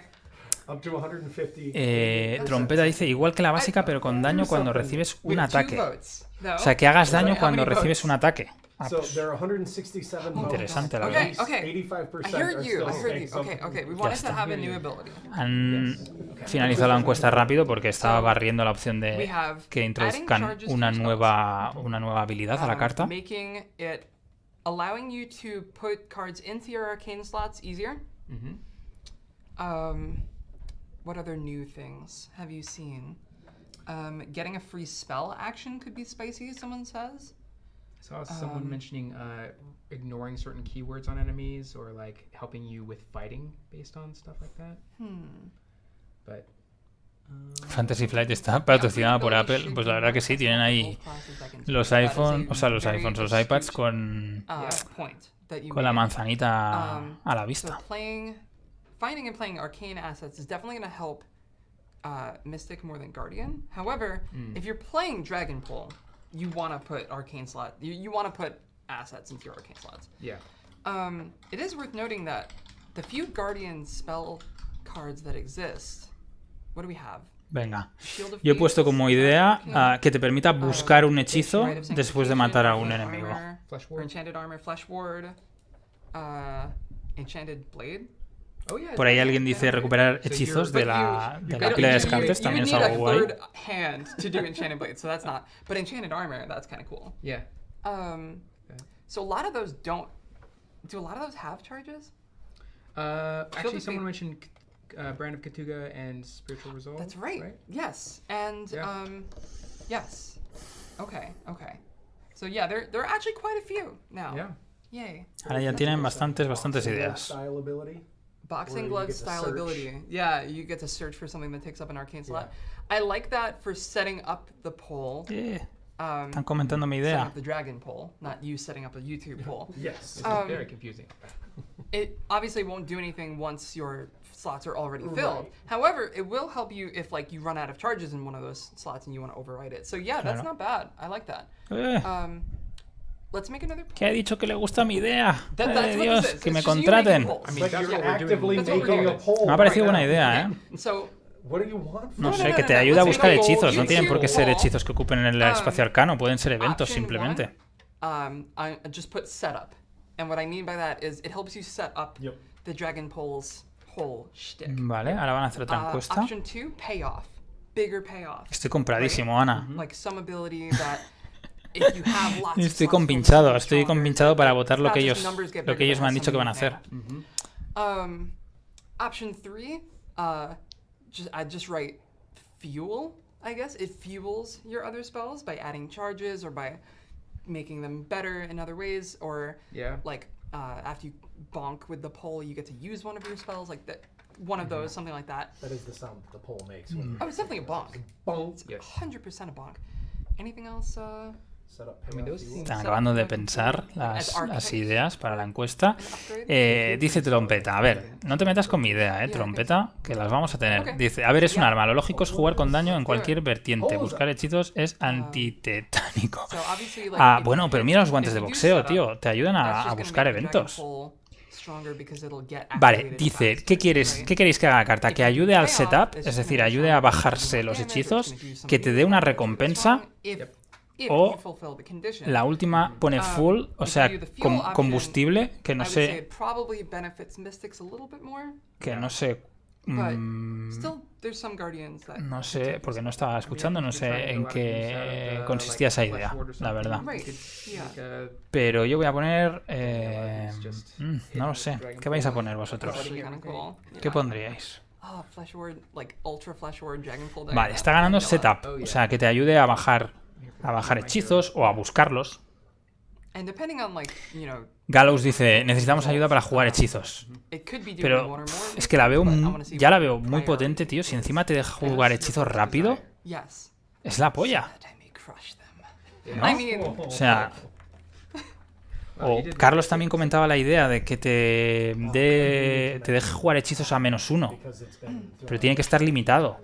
Up to 150. Trompeta dice igual que la básica, pero con daño cuando recibes un With two ataque. votes, though. O sea, que hagas daño How cuando many recibes votes? un ataque. Ah, So pues, there are 167 votes. Interesante, la Okay, verdad. okay. 85% I heard are you. still I heard staying. you. So Okay. We wanted to está. have a new ability. Han finalizado la encuesta rápido porque estaba So, barriendo la opción we de have que introduzcan adding charges to una your nueva habilidad a la carta. Making it, allowing you to put cards into your arcane slots easier. What other new things have you seen? Getting a free spell action could be spicy, someone says. I saw someone mentioning ignoring certain keywords on enemies or like helping you with fighting based on stuff like that. But Fantasy Flight está patrocinada por Apple. Pues la verdad que sí, tienen ahí los iPhones, o sea, los iPhones, los iPads con Point that you la made. manzanita a la So vista. finding and playing arcane assets is definitely going to help Mystic more than Guardian. However, if you're playing Dragon Pool, you want to put arcane slot. You want to put assets into your arcane slots. yeah. It is worth noting that the few Guardian spell cards that exist. What do we have? Venga. Shield of Yo he puesto Fates, como idea Arcane, que te permita buscar un hechizo Rite of después de matar a un Sanctification, enemigo. Armor, Flesh or Ward. Enchanted Armor, Flesh Ward, Enchanted Blade. Oh yeah. Por ahí alguien dice recuperar So hechizos you're- de But la you pila de don't- descartes, you también es would need algo a guay. third hand to do Enchanted Blade, so that's not. But Enchanted Armor, that's kind of cool. Yeah. So a lot of those don't. Do a lot of those have charges? Actually, the someone Fate- mentioned Brand of Katuga and Spiritual Resolve. That's right. Yes, and Yeah. yes. Okay. So yeah, there are actually quite a few now. Yeah. Yay. Ahora ya tienen bastantes Boxing glove ideas. Style ability. Boxing Where you glove get to style search. ability. Yeah, you get to search for something that takes up an arcane slot. I like that for setting up the poll. Están comentando mi Setting idea. up the dragon poll, not you setting up a YouTube poll. Yes. It's very confusing. It obviously won't do anything once your slots are already filled. However, it will help you if like you run out of charges in one of those slots and you want to override it. So yeah, that's not bad. I like that. Let's make another poll. Que ha dicho que le gusta mi idea. That's Ay, what this Dios, is. que It's me just you making contraten. polls. I mean, But that's you're what we're doing. actively That's what we're making a doing. poll. Me ha parecido right buena now. idea, ¿eh? So What do you want from No me? sé, no, que no, te no, ayuda a let's buscar make a poll. hechizos. No tienen por qué ser YouTube hechizos que ocupen en el espacio arcano. Pueden ser eventos option simplemente. I just put setup, and what I mean by that is it helps you set up Yep. the dragon poll's whole shtick. Vale, ahora van a hacer otra encuesta. Option 2, payoff, bigger payoff. Estoy compradísimo, Ana. Like some ability that if you have lots of Estoy slots compinchado, filled, estoy stronger, compinchado para votar lo not que just ellos, numbers get lo que bigger, ellos but me han has dicho que van a something hacer. in there. Option 3, I just write fuel. I guess it fuels your other spells by adding charges or by making them better in other ways, or like after you bonk with the pole, you get to use one of your spells, like that. One of those, something like that. That is the sound the pole makes. When Oh, it's definitely a bonk. bonk. Yes. 100% a bonk. Anything else? Set up I mean, payoff those fuel. things- Están acabando de pensar las ideas para la encuesta. Upgrade? Dice Trompeta, a ver, no te metas con mi idea, Trompeta, que las vamos a tener. Ok. Dice, a ver, es un arma, lo lógico es jugar con daño en cualquier vertiente. Buscar hechizos es antitetánico. So obviously, like, Ah, if bueno, you pero hit- mira los if guantes de you do boxeo, set up, tío. Te ayudan that's a just gonna buscar make the dragon eventos. pole stronger because it'll get Vale, activated dice, faster, ¿qué quieres? right? ¿Qué queréis que haga la carta? ¿Que If ayude you al pay setup? off, it's Es just decir, gonna ayude a show bajarse los damage, it's hechizos, gonna do some que te dé una really recompensa, strong if o you fulfill the condition. la última pone full, o sea, if you do the fuel option, combustible, que no I would say sé, it probably benefits Mystics a little bit more, que no sé, but still there's some Guardians that no sé, porque no estaba escuchando, no sé en qué consistía esa idea, la verdad. Right. Yeah. Pero yo voy a poner, no lo sé, ¿qué vais a poner vosotros? Actually kinda cool. ¿Qué Yeah. pondríais? Oh, Flesh Ward, like Ultra Flesh Ward, Dragonfall. Vale, está ganando setup, o sea, que te ayude a bajar hechizos o a buscarlos. And depending on like, you know, Gallows dice, necesitamos ayuda para jugar hechizos. Pero es que ya la veo muy potente, tío. Si encima te deja jugar hechizos rápido, es la polla. ¿No? O sea... O Carlos también comentaba la idea de que te deje jugar hechizos a -1. Pero tiene que estar limitado.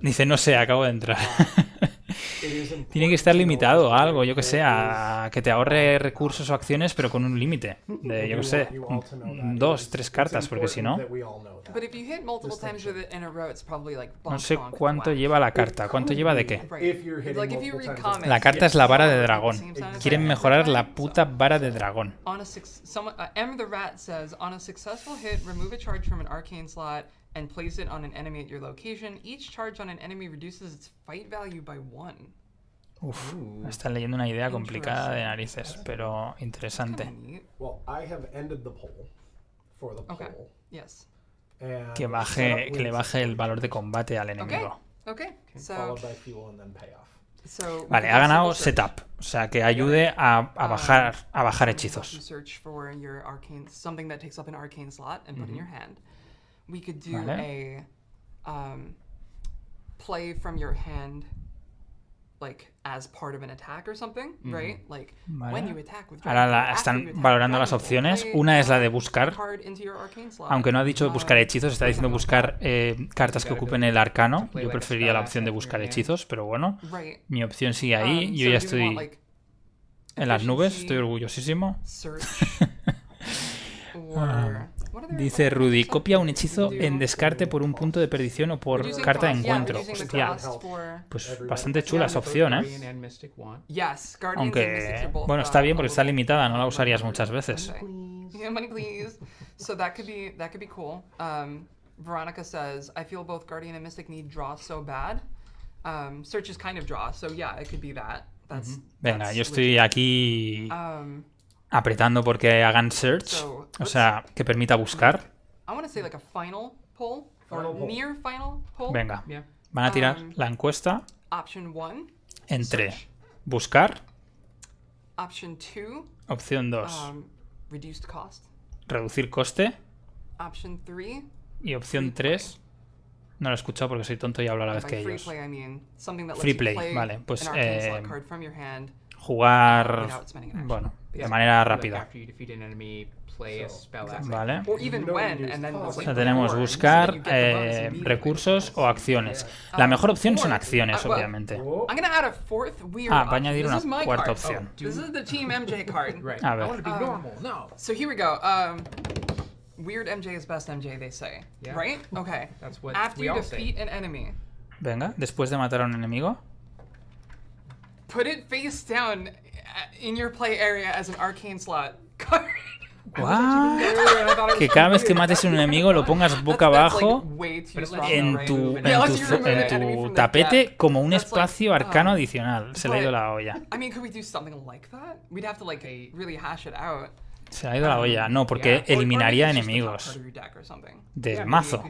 Dice, no sé, acabo de entrar. Tiene que estar limitado a algo, yo que sé, a que te ahorre recursos o acciones, pero con un límite de, yo que sé, 2, 3 cartas, porque si no... No sé cuánto lleva la carta. ¿Cuánto lleva de qué? La carta es la vara de dragón. Quieren mejorar la puta vara de dragón. And place it on an enemy at your location. Each charge on an enemy reduces its fight value by 1. Uf, están leyendo una idea complicada de narices, pero interesante. Que le baje el valor de combate al enemigo. Vale, ha ganado setup, o sea que ayude a bajar hechizos. We could do a play from your hand, like as part of an attack or something, right? Like when you attack with Ahora están valorando las opciones. Una es la de buscar, aunque no ha dicho buscar hechizos, está diciendo buscar cartas que ocupen el arcano. Yo preferiría la opción de buscar hechizos, pero bueno, mi opción sigue ahí. Yo ya estoy en las nubes, estoy orgullosísimo. Dice Rudy, copia un hechizo en descarte por un punto de perdición o por carta de encuentro. Hostia, pues bastante chula esa opción, ¿eh? Aunque, bueno, está bien porque está limitada, no la usarías muchas veces. Veronica says, I feel both Guardian and Mystic need draw so bad. Search is kind of draw, so yeah, it could be that. Venga, yo estoy aquí... apretando porque hagan search, o sea, que permita buscar. Venga, van a tirar la encuesta entre buscar, opción 2, reducir coste, y opción 3, no lo he escuchado porque soy tonto y hablo a la vez que ellos. Free play, vale, pues jugar, bueno, de manera rápida. Vale. O sea, tenemos buscar recursos o acciones. La mejor opción son acciones, obviamente. Va a añadir una cuarta opción. A ver. So here we go. Weird MJ is best MJ, they say. Right? Okay. After you defeat an enemy. Venga, después de matar a un enemigo. Put it face down in your play area as an arcane slot card. What? Que cada vez que mates a un enemigo lo pongas boca abajo en tu tapete como un espacio arcano adicional. Se le ha ido la olla. Se le ha ido la olla. No, porque eliminaría enemigos del mazo.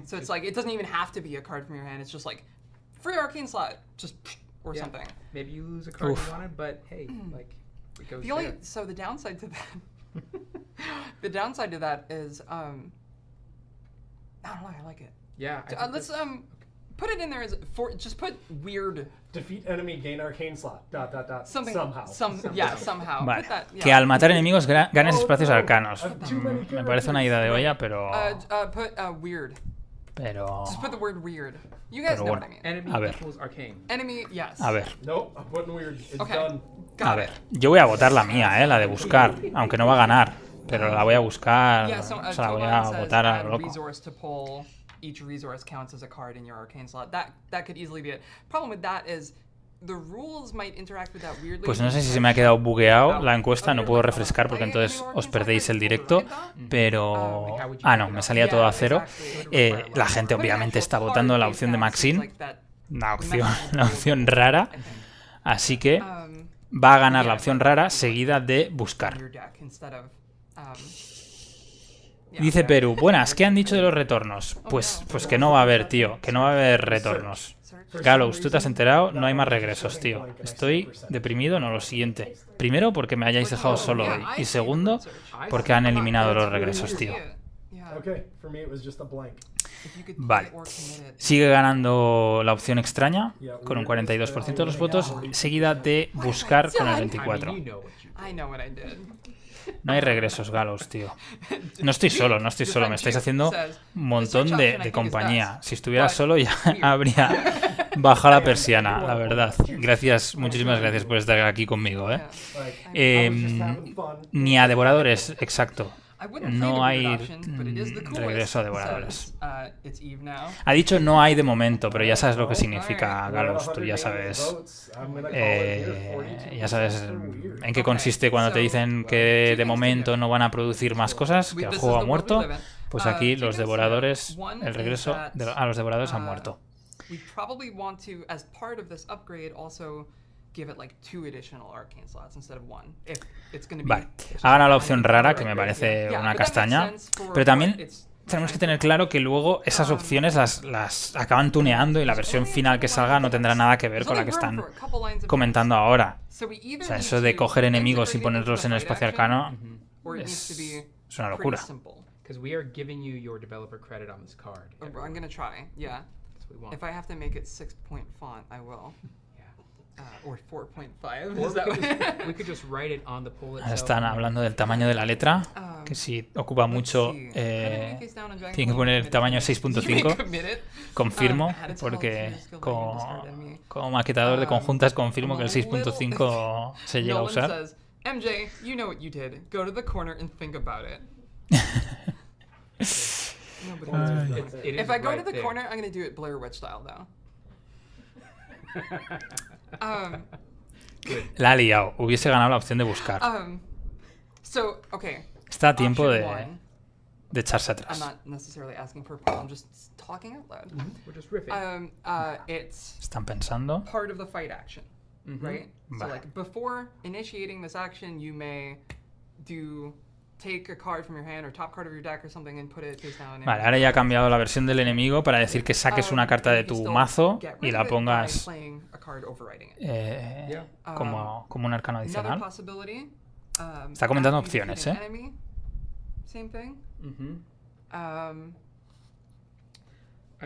Or something. Maybe you lose a card you wanted, but hey, like it goes so the downside to that, is I don't know, I like it. Yeah. Let's put it in there as just put weird. Defeat enemy, gain arcane slot. ... Something. Somehow. Somehow. Vale. Put that, Que al matar enemigos ganes espacios arcanos. Me parece una idea de olla, pero. Put weird. Pero. Just put the word weird. You guys know what I mean. Enemy equals arcane. Enemy, yes. A ver. Nope, I'm putting weird. It's done. A ver, yo voy a votar la mía, la de buscar, aunque no va a ganar, pero la voy a buscar, o sea, la voy a votar a lo loco. Each resource counts as a card in your arcane slot. That could easily be it. Problem with that is the rules might interact with that weirdly. Pues no sé si se me ha quedado bugueado la encuesta, no puedo refrescar porque entonces os perdéis el directo, pero... Ah, no, me salía todo a cero. La gente obviamente está votando la opción de Maxine, la opción rara, así que va a ganar la opción rara seguida de buscar. Dice Perú, buenas, ¿qué han dicho de los retornos? Pues que no va a haber, tío, que no va a haber retornos. Gallows, ¿tú te has enterado? No hay más regresos, tío. Estoy deprimido, no lo siguiente. Primero, porque me hayáis dejado solo hoy. Y segundo, porque han eliminado los regresos, tío. Vale. Sigue ganando la opción extraña con un 42% de los votos, seguida de buscar con el 24%. No hay regresos, Gallows, tío. No estoy solo, me estáis haciendo un montón de compañía. Si estuviera solo ya habría bajado la persiana, la verdad. Gracias, muchísimas gracias por estar aquí conmigo, ni a devoradores, exacto. No hay regreso a devoradores. Ha dicho no hay de momento, pero ya sabes lo que significa, Gallows. Tú ya sabes en qué consiste cuando te dicen que de momento no van a producir más cosas, que el juego ha muerto. Pues aquí los devoradores, el regreso a los devoradores ha muerto. Vale, ha ganado la opción rara, que me parece una castaña, pero también tenemos que tener claro que luego esas opciones las acaban tuneando y la versión final que salga no tendrá nada que ver con la que están comentando ahora. O sea, eso de coger enemigos y ponerlos en el espacio arcano es una locura. If I have to make it 6-point font, I will. Or 4.5. We could just write it on the poll itself. Están hablando del tamaño de la letra, que si ocupa mucho, tiene que poner el tamaño 6.5. Confirmo, porque como maquetador de conjuntas confirmo que el 6.5 se llega a usar. MJ, you know what you did. Go to the corner and think about it. If I go to the corner, I'm going to do it Blair Witch style, though. La ha liado. Hubiese ganado la opción de buscar. Está a tiempo de echarse atrás. Están pensando. Right? So like before initiating this action, you may take a card from your hand or top card of your deck or something and put it face down. Vale, ahora ya ha cambiado la versión del enemigo para decir que saques una carta de tu mazo y la pongas como un arcano adicional. Está comentando opciones, Same thing. I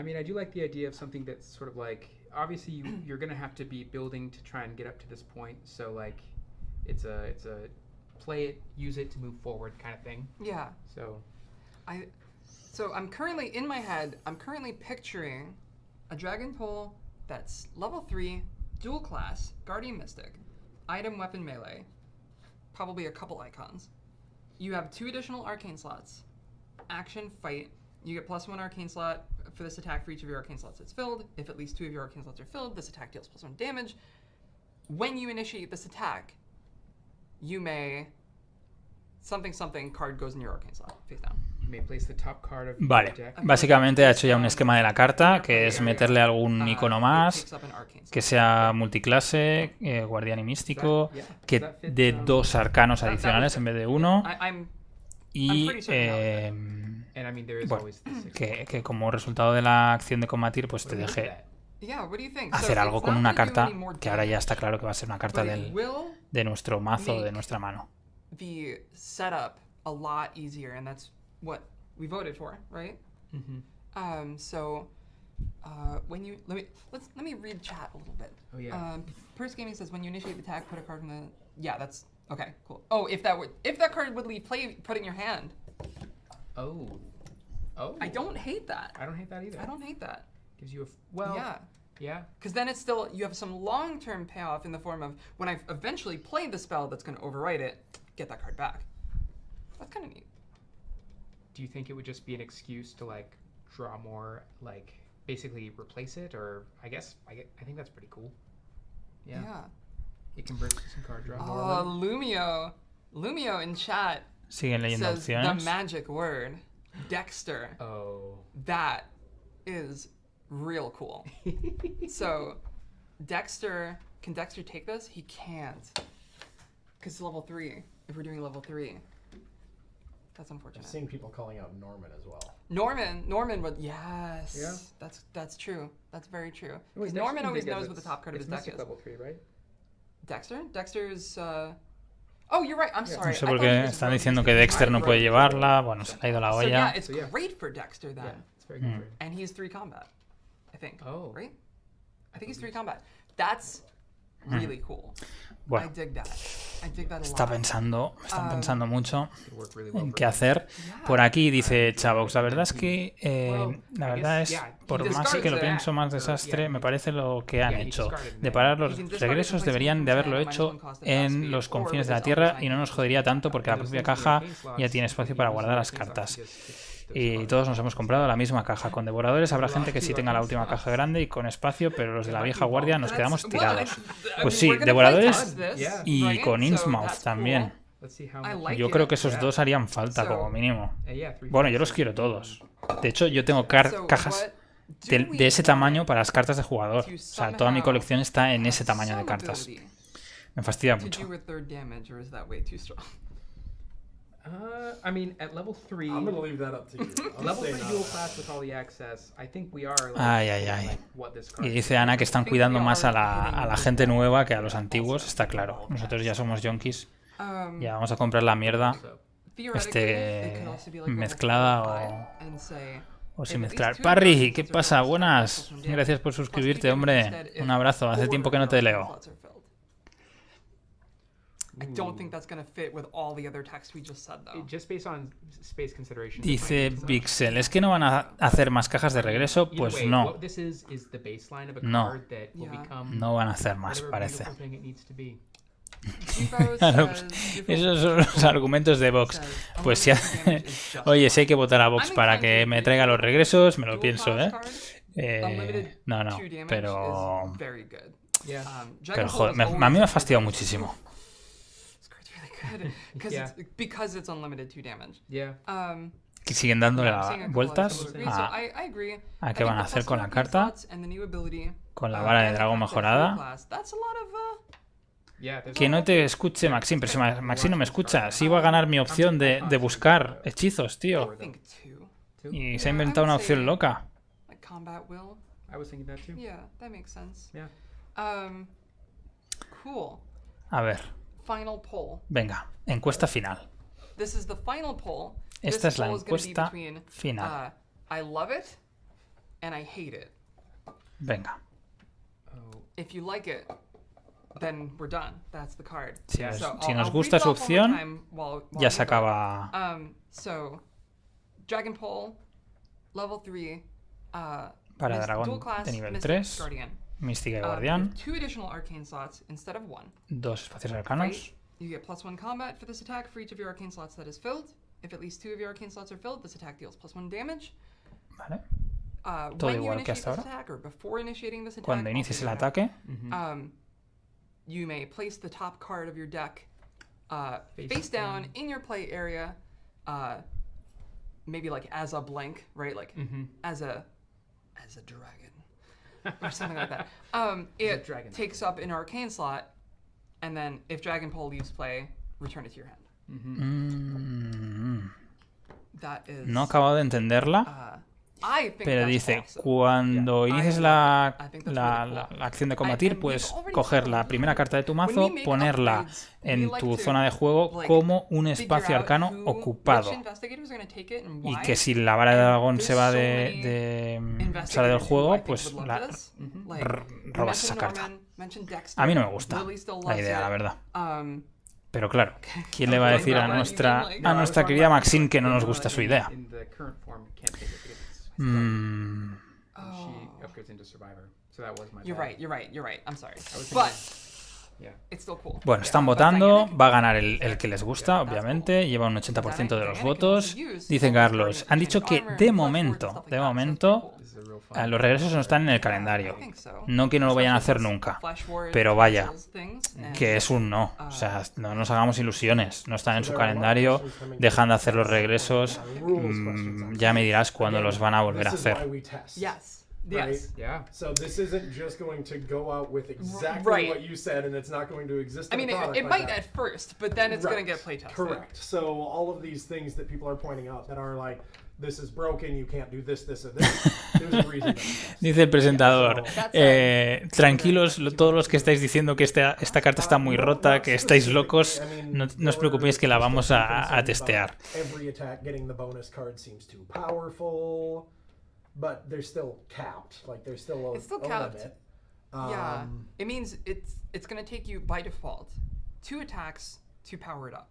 mean, I do like the idea of something that's sort of like, obviously you're going to have to be building to try and get up to this point, so like it's a play it, use it to move forward kind of thing. Yeah. So I'm currently in my head, I'm currently picturing a dragon toll that's level 3, dual class, guardian mystic, item, weapon, melee, probably a couple icons. You have 2 additional arcane slots, action, fight. You get +1 arcane slot for this attack for each of your arcane slots that's filled. If at least 2 of your arcane slots are filled, this attack deals +1 damage. When you initiate this attack, you may something card goes in your arcane slot face down. You may place the top card of Vale, básicamente ha hecho ya un esquema de la carta, que es meterle algún icono más, que sea multiclase, guardián y místico, que dé 2 arcanos adicionales en vez de 1, y bueno, que como resultado de la acción de combatir, pues te deje hacer algo con una carta que ahora ya está claro que va a ser una carta de nuestro mazo, de nuestra mano. The setup a lot easier, and that's what we voted for, right? When you let me read chat a little bit. Oh yeah. Purse Gaming says when you initiate the attack, put a card from the. Yeah, that's okay. Cool. Oh, if that card would leave play, put it in your hand. Oh. I don't hate that. I don't hate that either. I don't hate that. Gives you a Yeah. Because then it's still, you have some long-term payoff in the form of when I eventually play the spell that's going to overwrite it, get that card back. That's kind of neat. Do you think it would just be an excuse to like draw more, like basically replace it, or I think that's pretty cool. Yeah. It converts to some card draw. Oh, Lumio in chat Siguen leyendo says opciones. the magic word, Dexter. Oh. That is real cool. So, can Dexter take this? He can't. Because it's level 3, if we're doing level 3. That's unfortunate. I've seen people calling out Norman as well. Norman, but yes, Yeah. That's true. That's very true. Wait, Because Norman always knows what the top card of his deck is. level 3, right? Dexter's. Oh, you're right. I'm sorry. No sé por qué están diciendo que Dexter no puede llevarla. Bueno, se le ha ido la So yeah, olla. it's great for Dexter then. Yeah, it's very good for it. And he's 3 combat, I think. Oh. Right? I think he's 3 combat. That's really cool. Bueno, I dig that. I dig that a están lot. pensando mucho It'll work really well en for qué him. hacer. Por aquí dice Chavox, la verdad es que la I verdad guess, es, yeah, he por más discarded que lo that, pienso más or, desastre, yeah, me parece lo que han yeah, he hecho. discarded De that. parar He los can discard regresos it, deberían de haberlo minus hecho one cost of en speed, los or confines with de la his Tierra alternate y no nos jodería tanto porque la propia caja ya tiene espacio para guardar las cartas. Y todos nos hemos comprado la misma caja. Con devoradores habrá gente que sí tenga la última caja grande y con espacio, pero los de la vieja guardia nos quedamos tirados. Pues sí, devoradores y con Innsmouth también. Yo creo que esos dos harían falta como mínimo. Bueno, yo los quiero todos. De hecho, yo tengo cajas de ese tamaño para las cartas de jugador. O sea, toda mi colección está en ese tamaño de cartas. Me fastidia mucho. I mean, at level 3, I'm gonna leave that up to you. I'm level 3 saying dual class with all the access, I think we are like, Ay. what this card Y dice Ana que están cuidando más a la gente nueva que a los antiguos, está claro. Nosotros ya somos yonkis. Ya vamos a comprar la mierda mezclada o sin mezclar. Parry, ¿qué pasa? Buenas. Gracias por suscribirte, hombre. Un abrazo. Hace tiempo que no te leo. I don't think that's going to fit with all the other text we just said, though. Just based on space considerations. Dice Pixel, ¿es que no van a hacer más cajas de regreso? Pues no. No van a hacer más, parece. Esos son los argumentos de Vox. Pues si oye, si hay que votar a Vox para que me traiga los regresos, me lo pienso, ¿eh? No, pero joder, a mí me ha fastidiado muchísimo. Because it's unlimited 2 damage. Que siguen dándole vueltas a qué van a hacer con la carta, con la vara de dragón mejorada. Que no te escuche Maxine, pero si Maxine no me escucha, si iba a ganar mi opción de buscar hechizos, tío. Y se ha inventado una opción loca. A ver. Venga, encuesta final. Esta es la encuesta final. Venga. Si nos gusta su opción, ya se acaba. Para dragón de nivel 3. Mística y guardián. 2 espacios arcanos. Vale. Todo igual que hasta ahora. Cuando inicies el ataque, you may place the top card of your deck face down in your play area, maybe like as a blank, right? Like as a dragon. Or something like that. It takes up an arcane slot, and then if Dragon Pole leaves play, return it to your hand. That is, no he acabado de entenderla, pero dice, cuando inicies la acción de combatir, puedes coger la primera carta de tu mazo, ponerla en tu zona de juego como un espacio arcano ocupado. Y que si la vara de dragón se va sale del juego, pues robas esa carta. A mí no me gusta la idea, la verdad. Pero claro, ¿quién le va a decir a nuestra querida Maxine que no nos gusta su idea? Bueno, están votando, va a ganar el que les gusta, obviamente, lleva un 80% de los votos. Dice Carlos, han dicho que de momento, los regresos no están en el calendario. No que no lo vayan a hacer nunca, pero vaya, que es un no. O sea, no nos hagamos ilusiones, no están en su calendario, dejan de hacer los regresos, ya me dirás cuándo los van a volver a hacer. Yes. Right? Yeah. So this isn't just going to go out with exactly what you said, and it's not going to exist. I mean, it might at first, but then it's going to get playtested. Correct. So all of these things that people are pointing out that are like, this is broken, you can't do this, this, or this. There's a reason. Dice el presentador, tranquilos todos los que estáis diciendo que esta carta está muy rota, que estáis locos, no os preocupéis que la vamos a testear. Every attack getting the bonus card seems too powerful, but they're still capped. Like there's still it's still a capped. limit. Yeah, it means it's going to take you by default 2 attacks to power it up.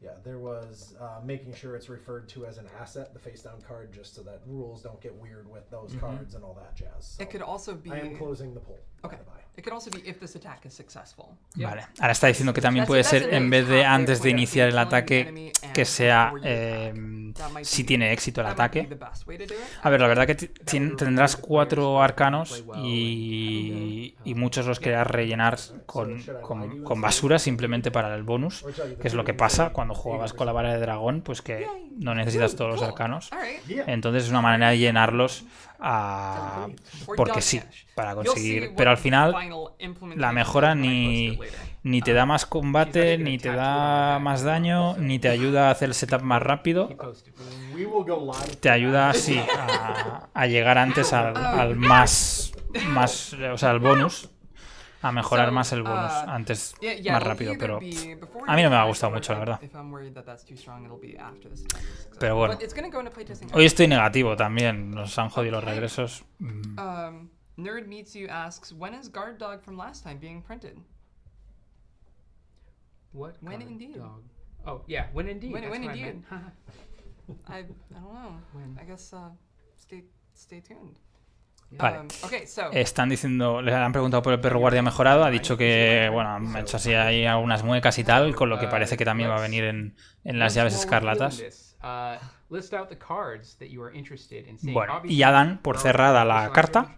Yeah, there was making sure it's referred to as an asset, the face down card, just so that rules don't get weird with those cards and all that jazz. So It could also be. I am closing the poll. Okay. It could also be if this attack is successful. Vale, ahora está diciendo que también puede ser en vez de antes de iniciar el ataque, que sea si tiene éxito el ataque. A ver, la verdad que tendrás 4 arcanos y muchos los querrás rellenar con basura simplemente para el bonus, que es lo que pasa cuando jugabas con la vara de dragón, pues que no necesitas todos los arcanos. Entonces es una manera de llenarlos porque sí, para conseguir. Pero al final la mejora ni te da más combate, ni te da más daño, ni te ayuda a hacer el setup más rápido. Te ayuda así a llegar antes al más, o sea, al bonus, a mejorar más el bonus antes, más rápido, pero a mí no me ha gustado mucho, la verdad. Pero bueno, hoy estoy negativo también, nos han jodido los regresos. Nerd Meets You asks, when is Guard Dog from last time being printed? What? When indeed? Dog? Oh, yeah, when indeed. When That's what indeed. I I don't know. When? I guess stay tuned. Vale. Okay, so. Están diciendo, le han preguntado por el perro guardia mejorado, ha dicho que, bueno, han hecho así ahí algunas muecas y tal, con lo que parece que también va a venir en las llaves escarlatas. Bueno, y ya dan por cerrada la carta.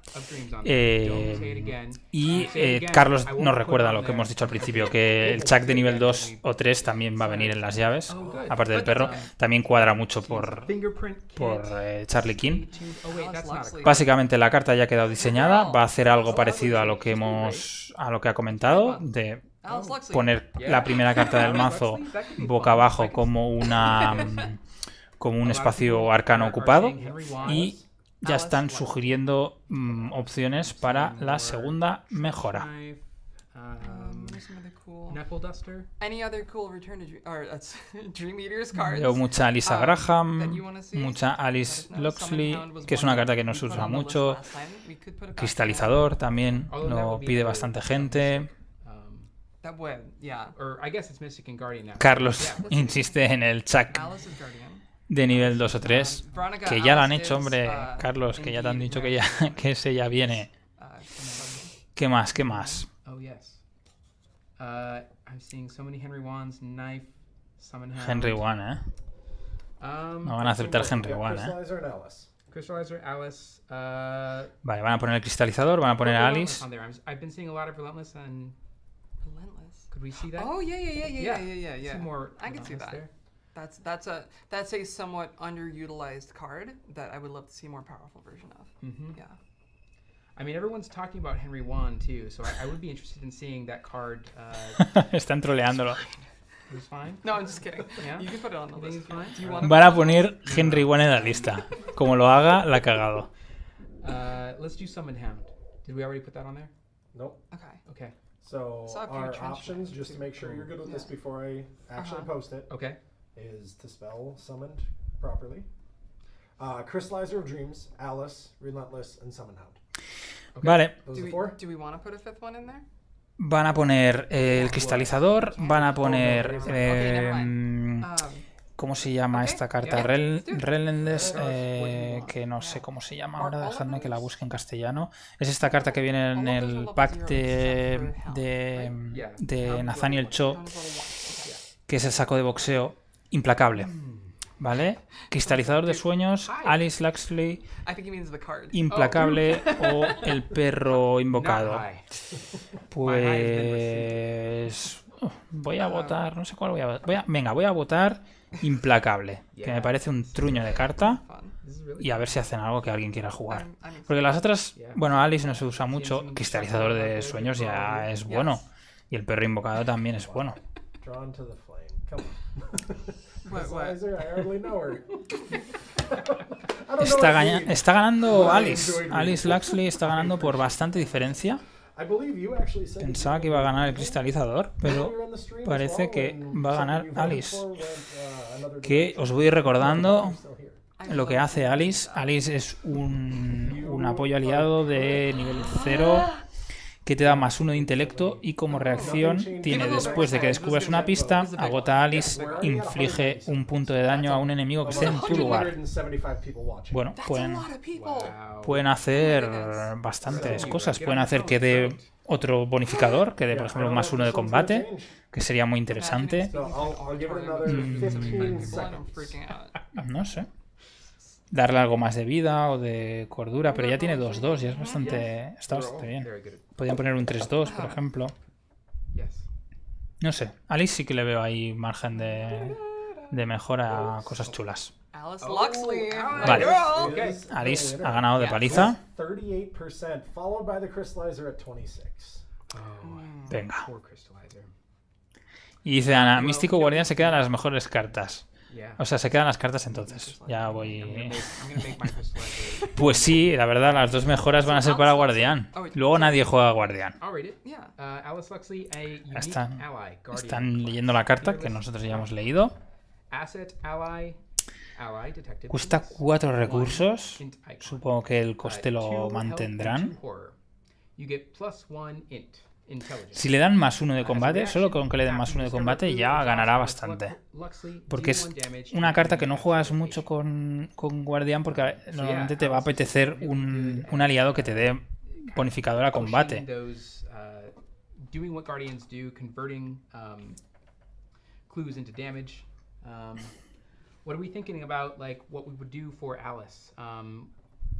Y Carlos nos recuerda lo que hemos dicho al principio, que el Chuck de nivel 2 o 3 también va a venir en las llaves, aparte del perro. También cuadra mucho por Charlie King. Básicamente la carta ya ha quedado diseñada, va a hacer algo parecido a lo que ha comentado, de poner la primera carta del mazo boca abajo como un espacio arcano ocupado, y ya están sugiriendo opciones para la segunda mejora. Veo mucha Alice Graham, mucha Alice Luxley, que es una carta que no se usa mucho. Cristalizador también lo pide bastante gente. Carlos insiste en el Chuck de nivel 2 o 3, que ya lo han hecho, hombre, Carlos, que ya te han dicho que ese ya viene. ¿Qué más? ¿Qué más? Henry One, ¿eh? No van a aceptar Henry One, ¿eh? Crystallizer, Alice. Vale, van a poner el cristalizador, van a poner a Alice. Could we see that? Oh yeah. Some more I can see that. There. That's a somewhat underutilized card that I would love to see a more powerful version of. Yeah. I mean, everyone's talking about Henry Wan too, so I would be interested in seeing that card. Están troleándolo. It's fine. No, I'm just kidding. Yeah? You can put it on the list. Van a poner Henry Wan en la lista. Como lo haga, la ha cagado. Let's do Summon Hound. Did we already put that on there? Nope. Okay. So our options, just to make sure you're good with this before I actually post it, is to spell summoned properly. Crystallizer of Dreams, Alice, Relentless, and Summon Hound. Vale. Do we want to put a fifth one in there? Van a poner el cristalizador, van a poner... ¿Cómo se llama esta carta? Relentless, que no sé cómo se llama ahora, dejadme que la busque en castellano. Es esta carta que viene en el pack de Nathaniel Cho, que es el saco de boxeo implacable. ¿Vale? Cristalizador de sueños, Alice Luxley, implacable o el perro invocado. Pues... voy a votar, no sé cuál voy a votar. Voy a votar implacable, que me parece un truño de carta. y a ver si hacen algo que alguien quiera jugar. Porque las otras, bueno, Alice no se usa mucho, cristalizador de sueños ya es bueno, y el perro invocado también es bueno. Está ganando Alice. Alice Luxley está ganando por bastante diferencia. Pensaba que iba a ganar el cristalizador, pero parece que va a ganar Alice. Que os voy recordando lo que hace Alice. Alice es un apoyo aliado de nivel 0 que te da +1 de intelecto y como reacción tiene, después de que descubras una pista, agota Alice, inflige un punto de daño a un enemigo que esté en tu lugar. Bueno, pueden hacer bastantes cosas. Pueden hacer que dé otro bonificador, que dé, por ejemplo, +1 de combate, que sería muy interesante. No sé. Darle algo más de vida o de cordura, pero ya tiene 2-2 y es bastante, está bastante bien. Podrían poner un 3-2, por ejemplo. No sé, Alice sí que le veo ahí margen de mejora a cosas chulas. Alice Luxley. Vale, Alice ha ganado de paliza. Venga. Y dice Ana, Místico Guardián se quedan las mejores cartas. O sea, se quedan las cartas entonces. Ya voy... Pues sí, la verdad, las dos mejoras van a ser para Guardián. Luego nadie juega a Guardián. Están leyendo la carta que nosotros ya hemos leído. Cuesta 4 recursos. Supongo que el coste lo mantendrán. Si le dan +1 de combate, solo con que le den +1 de combate ya ganará bastante. Porque es una carta que no juegas mucho con Guardián porque normalmente te va a apetecer un aliado que te dé bonificador a combate. What are we thinking about, like, what we would do for Alice?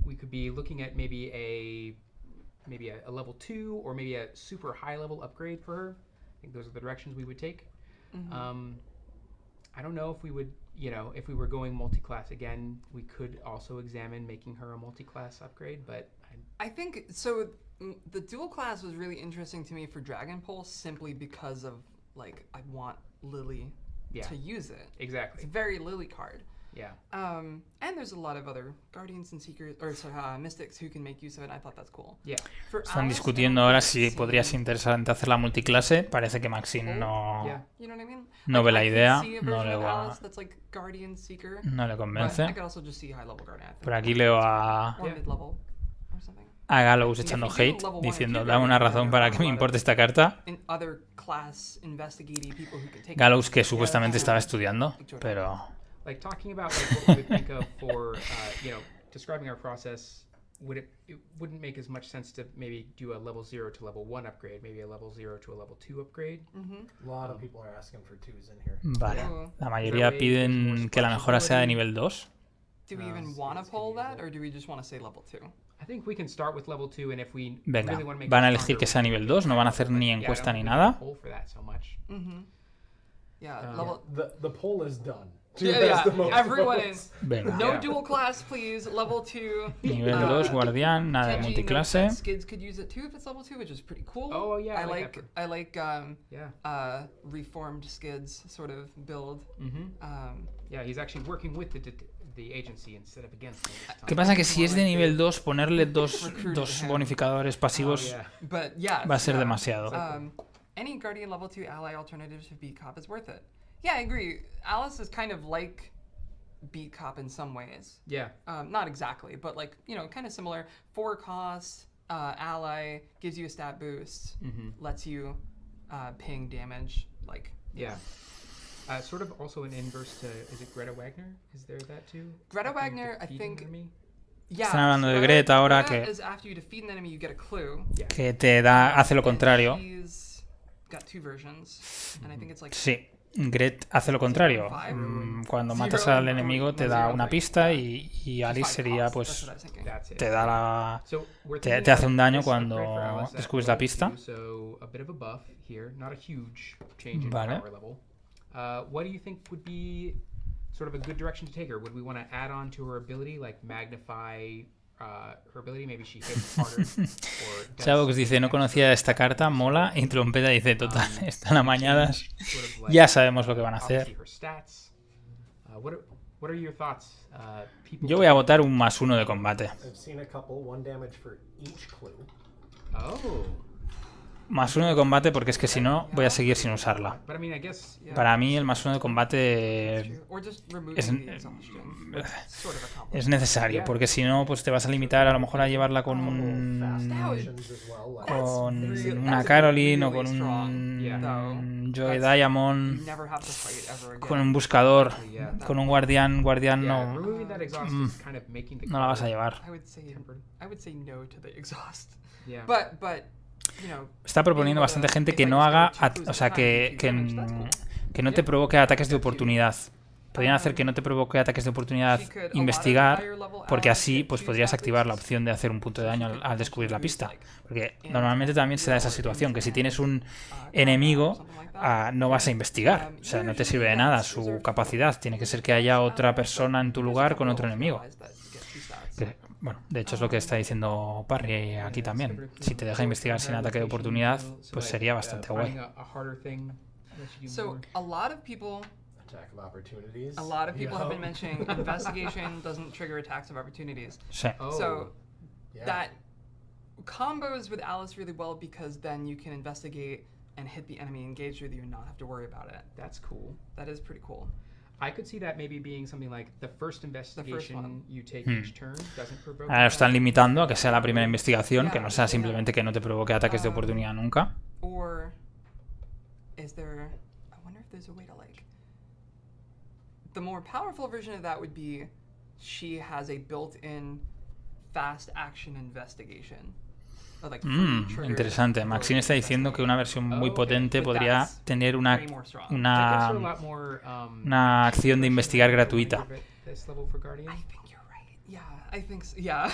We could be looking at maybe a level 2 or maybe a super high level upgrade for her. I think those are the directions we would take. I don't know if we would, if we were going multi-class again, we could also examine making her a multi-class upgrade, but I think so. The dual class was really interesting to me for Dragon Pulse simply because of, like, I want Lily to use it. Exactly. It's a very Lily card. Yeah. And there's a lot of other Guardians and Seekers, or Mystics who can make use of it. I thought that's cool. Yeah. Están discutiendo ahora si podría ser interesante hacer la multiclase. Parece que Maxine no ve la idea, no le convence. Por aquí leo a Gallows echando hate, diciendo, dame una razón para que me importe esta carta. Gallows que supuestamente estaba estudiando, pero... Like talking about like what we would think of for describing our process, it wouldn't make as much sense to maybe do a level 0 to level 1 upgrade, maybe a level 0 to a level 2 upgrade. A lot of people are asking for 2s in here. Vale, la mayoría piden que la mejora sea de nivel 2. Do we even want to pull that, or do we just want to say level 2? I think we can start with level 2, and if we Venga, really want to make van a elegir que sea nivel 2, no van a hacer ni encuesta ni nada. The poll is done. Everyone is. Venga. No dual class, please. Level 2. Nivel 2, Guardián, nada de multiclase. Skids could use it too if it's level 2, which is pretty cool. Oh yeah, I like reformed Skids sort of build. Yeah, he's actually working with the agency instead of against them. ¿Qué pasa? Que si es de nivel 2, ponerle dos bonificadores pasivos va a ser demasiado. Any Guardian level 2 ally alternatives to beat cop is worth it. Yeah, I agree. Alice is kind of like Beat Cop in some ways. Yeah. Not exactly, but like, kind of similar. 4 cost, ally, gives you a stat boost, lets you ping damage, like... Yeah. Sort of also an inverse to, is it Greta Wagner? Is there that too? Greta Wagner, I think... Yeah, están hablando de Greta ahora que hace lo contrario. Sí, Gret hace lo contrario. Cuando matas al enemigo te da una pista y Alice sería pues te hace un daño cuando descubres la pista. Vale. sort of a good direction to take her? Would we want to add on to her ability, like magnify her ability? Maybe she hits harder. Chavox dice, no conocía esta carta, mola. Y Trompeta dice, total, están amañadas. Ya sabemos lo que van a hacer. What are your thoughts? Yo voy a votar un +1 de combate. +1 de combate porque es que si no voy a seguir sin usarla. Para mí el +1 de combate es necesario, porque si no pues te vas a limitar a lo mejor a llevarla con una Caroline o con un Joy Diamond, con un buscador, con un guardián no la vas a llevar. Está proponiendo bastante gente que no haga, o sea, que no te provoque ataques de oportunidad. Podrían hacer que no te provoque ataques de oportunidad investigar, porque así pues podrías activar la opción de hacer un punto de daño al descubrir la pista. Porque normalmente también se da esa situación, que si tienes un enemigo no vas a investigar. O sea, no te sirve de nada su capacidad. Tiene que ser que haya otra persona en tu lugar con otro enemigo. Bueno, de hecho es lo que está diciendo Parry aquí también. Si te deja investigar sin ataque de oportunidad, pues sería bastante guay. So a lot of people have been mentioning investigation doesn't trigger attacks of opportunities. Sí. So that combos with Alice really well because then you can investigate and hit the enemy engaged with you and not have to worry about it. That's cool. That is pretty cool. I could see that maybe being something like the first investigation you take each turn doesn't provoke. Ahora lo están limitando a que sea la primera investigación, que no sea simplemente que no te provoque ataques de oportunidad nunca. Or is there? I wonder if there's a way to like. The more powerful version of that would be, she has a built-in fast action investigation. Interesante. Maxine está diciendo que una versión muy potente podría tener una acción de investigar gratuita. I think so, yeah.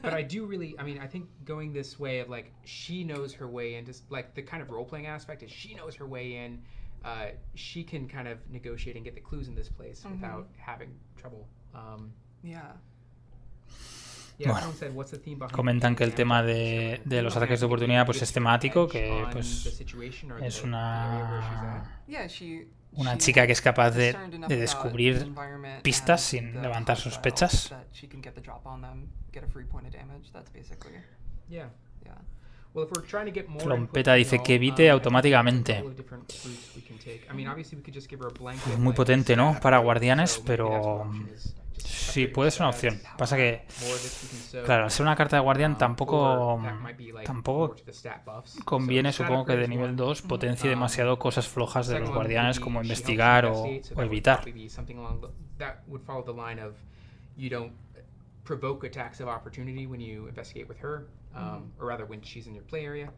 But I do really, I mean, I think going this way of like, she knows her way in, just like the kind of role-playing aspect is she knows her way in, she can kind of negotiate and get the clues in this place without having trouble. Bueno, comentan que el tema de los ataques de oportunidad pues es temático, que pues es una chica que es capaz de descubrir pistas sin levantar sospechas. Trompeta dice que evite automáticamente. Muy potente, ¿no? Para guardianes, pero sí, puede ser una opción. Pasa que, claro, al ser una carta de guardián tampoco conviene, supongo que de nivel 2 potencie demasiado cosas flojas de los guardianes como investigar o evitar. Provoke attacks of opportunity when you investigate with her, or rather when she's in your play area.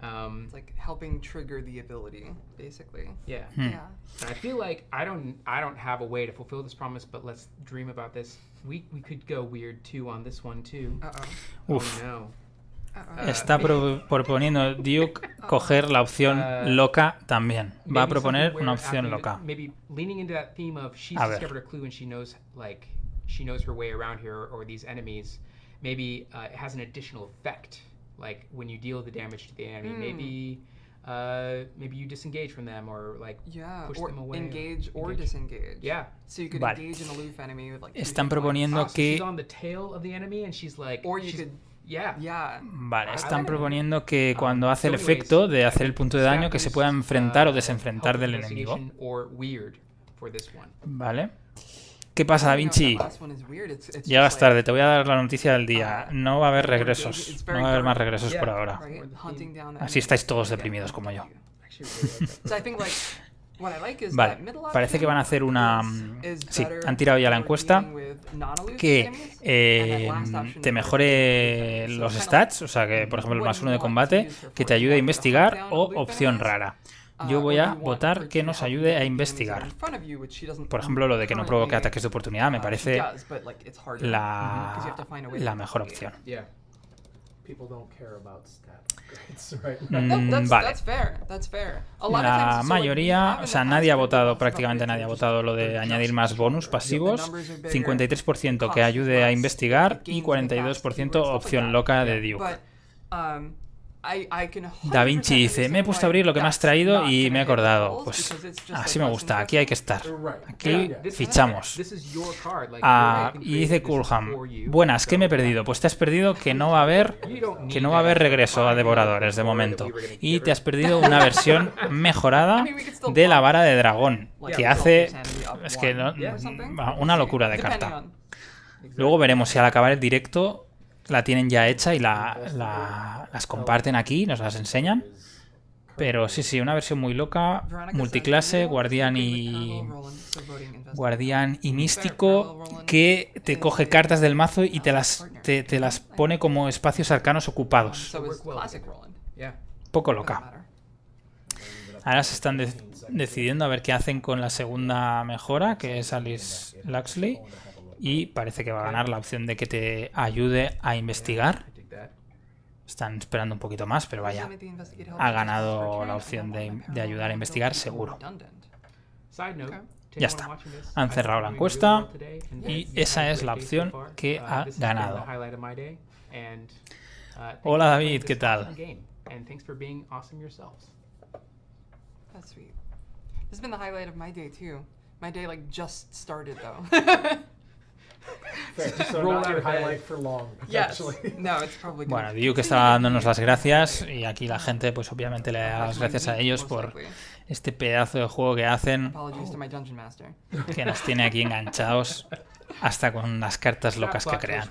It's like helping trigger the ability, basically. Yeah. And I feel like I don't have a way to fulfill this promise, but let's dream about this. We could go weird too on this one too. Uf. Oh, no. Está proponiendo Duke coger la opción loca también. Va a proponer una opción loca. Maybe leaning into that theme of she's discovered a clue and she knows her way around here or these enemies. Maybe it has an additional effect, like when you deal the damage to the enemy. Maybe you disengage from them or like push them away. Engage or disengage. Yeah. So you could engage an aloof enemy with like. Están proponiendo que. She's on the tail of the enemy and she's like. Or you could. Vale, están proponiendo que cuando hace el efecto de hacer el punto de daño que se pueda enfrentar o desenfrentar del enemigo. Vale. ¿Qué pasa, Da Vinci? Llegas tarde, te voy a dar la noticia del día. No va a haber regresos. No va a haber más regresos por ahora. Así estáis todos deprimidos como yo. Vale, parece que van a hacer una... Sí, han tirado ya la encuesta. Que te mejore los stats, o sea que por ejemplo el +1 de combate, que te ayude a investigar o opción rara. Yo voy a votar que nos ayude a investigar. Por ejemplo, lo de que no provoque ataques de oportunidad me parece la mejor opción. Vale. That's fair. La mayoría, o sea, nadie ha votado, prácticamente nadie ha votado lo de añadir más bonus pasivos. 53% que ayude a investigar y 42% opción loca de Duke. Da Vinci dice, me he puesto a abrir lo que me has traído y me he acordado. Pues así me gusta, aquí hay que estar. Aquí fichamos. Y dice Coolham, buenas, ¿qué me he perdido? Pues te has perdido que no va a haber regreso a devoradores de momento. Y te has perdido una versión mejorada de la vara de dragón, que hace, es que una locura de carta. Luego veremos si al acabar el directo la tienen ya hecha y las comparten aquí, nos las enseñan. Pero sí, una versión muy loca, multiclase, guardián y místico, que te coge cartas del mazo y te las pone como espacios arcanos ocupados. Poco loca. Ahora se están decidiendo a ver qué hacen con la segunda mejora, que es Alice Luxley. Y parece que va a ganar la opción de que te ayude a investigar. Están esperando un poquito más, pero vaya, ha ganado la opción de ayudar a investigar seguro. Ya está. Han cerrado la encuesta y esa es la opción que ha ganado. Hola David, ¿qué tal? That's sweet. This has been the highlight of my day too. My day like just started though. Bueno, Duke estaba dándonos las gracias y aquí la gente pues obviamente le da las gracias a ellos por este pedazo de juego que hacen, que nos tiene aquí enganchados hasta con las cartas locas que crean.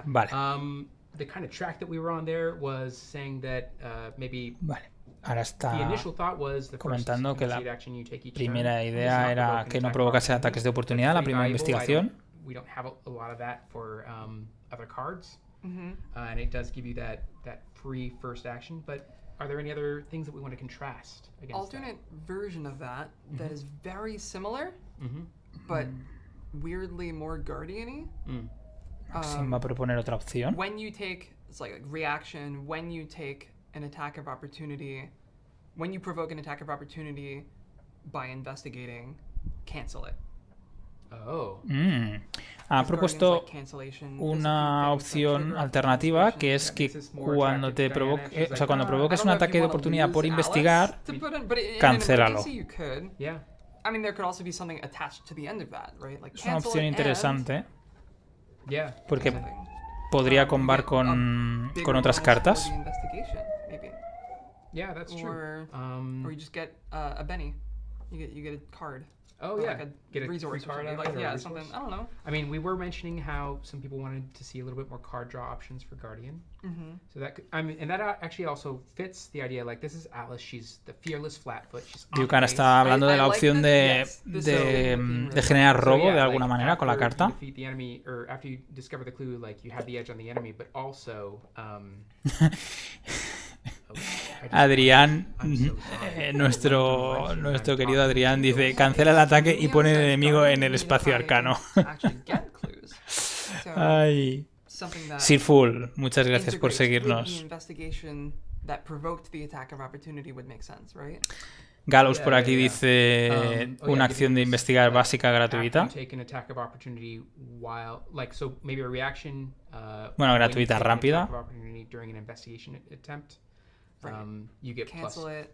Vale. Vale. Ahora está comentando que la primera idea era que no provocase ataques de oportunidad, la primera investigación. Alternate version of that is very similar, but weirdly more guardian-y. Maxine va a proponer otra opción. When you take, it's like reaction, when you take an attack of opportunity, when you provoke an attack of opportunity by investigating, cancel it. Ha propuesto una opción alternativa que es que cuando te provoque, o sea, cuando provoques un ataque de oportunidad por investigar, cancélalo. Es una opción interesante porque podría combar con otras cartas. Yeah, that's true. Or you just get a Benny. You get a card. Oh yeah, like a get a resource card or something. Yeah, something. I don't know. I mean, we were mentioning how some people wanted to see a little bit more card draw options for Guardian. So that and that actually also fits the idea. Like, this is Alice. She's the fearless Flatfoot. Duke ahora está hablando de la opción de generar robo de alguna manera con la carta. After you discover the clue, like you have the edge on the enemy, but also. Adrián, nuestro querido Adrián dice, cancela el ataque y pone el enemigo en el espacio arcano. Ay. Sir Full, muchas gracias por seguirnos. Gallows por aquí dice una acción de investigar básica gratuita. Bueno, gratuita, rápida. You get cancel it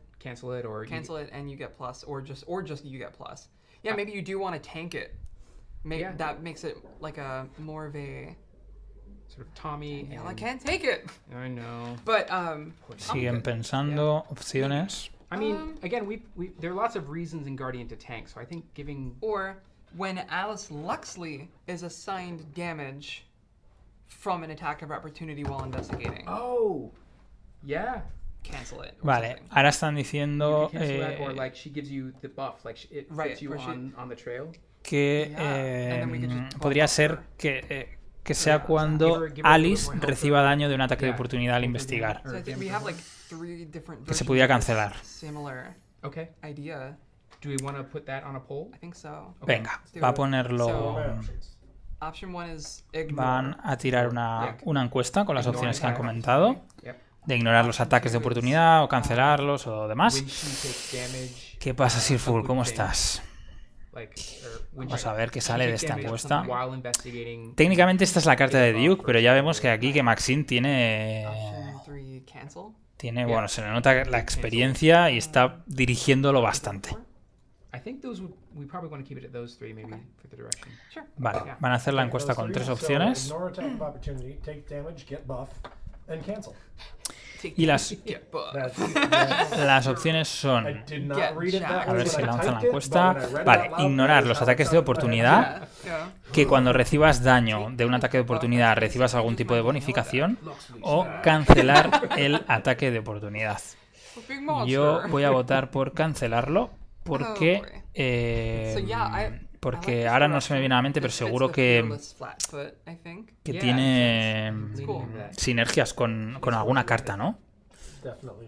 and you get plus, or just you get plus. Yeah, maybe you do want to tank it. Maybe that makes it like a more of a sort of Tommy. Yeah, I can't take it. I know. But siguen pensando opciones. I mean, again, there are lots of reasons in Guardian to tank, so I think giving or when Alice Luxley is assigned damage from an attack of opportunity while investigating. Oh, yeah. Cancel it. Vale, ahora están diciendo que podría ser que sea cuando Alice reciba daño de un ataque de oportunidad al investigar. Que se pudiera cancelar. Do we want to put that on a poll? I think so. Venga, va a ponerlo... Option 1 is ignore. Van a tirar una encuesta con las opciones que han comentado. De ignorar los ataques de oportunidad o cancelarlos o demás. ¿Qué pasa, Sirful? ¿Cómo estás? Vamos a ver qué sale de esta encuesta. Técnicamente esta es la carta de Duke, pero ya vemos que aquí que Maxine tiene... Bueno, se le nota la experiencia y está dirigiéndolo bastante. Vale, van a hacer la encuesta con 3 opciones. Y las opciones son... A ver si lanzan la encuesta. Vale, ignorar los ataques de oportunidad. Que cuando recibas daño de un ataque de oportunidad recibas algún tipo de bonificación. O cancelar el ataque de oportunidad. Yo voy a votar por cancelarlo. Porque... porque ahora no se me viene a la mente, pero seguro que tiene sinergias con alguna carta, ¿no?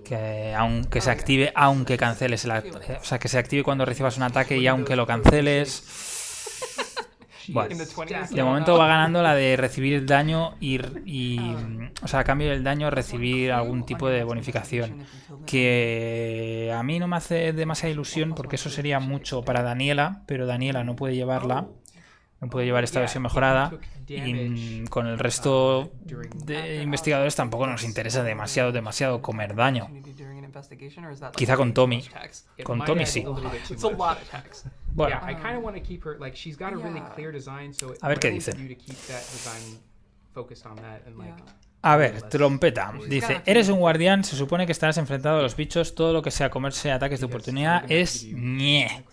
Que aunque se active, aunque canceles o sea, que se active cuando recibas un ataque y aunque lo canceles. Bueno, de momento va ganando la de recibir el daño o sea, a cambio del daño recibir algún tipo de bonificación. Que a mí no me hace demasiada ilusión porque eso sería mucho para Daniela, pero Daniela no puede llevarla. No puede llevar esta versión mejorada y con el resto de investigadores tampoco nos interesa demasiado comer daño. Quizá con Tommy. Con Tommy sí. Bueno. A ver qué dicen. A ver, trompeta. Dice, eres un guardián, se supone que estarás enfrentado a los bichos, todo lo que sea comerse ataques de oportunidad es ñe.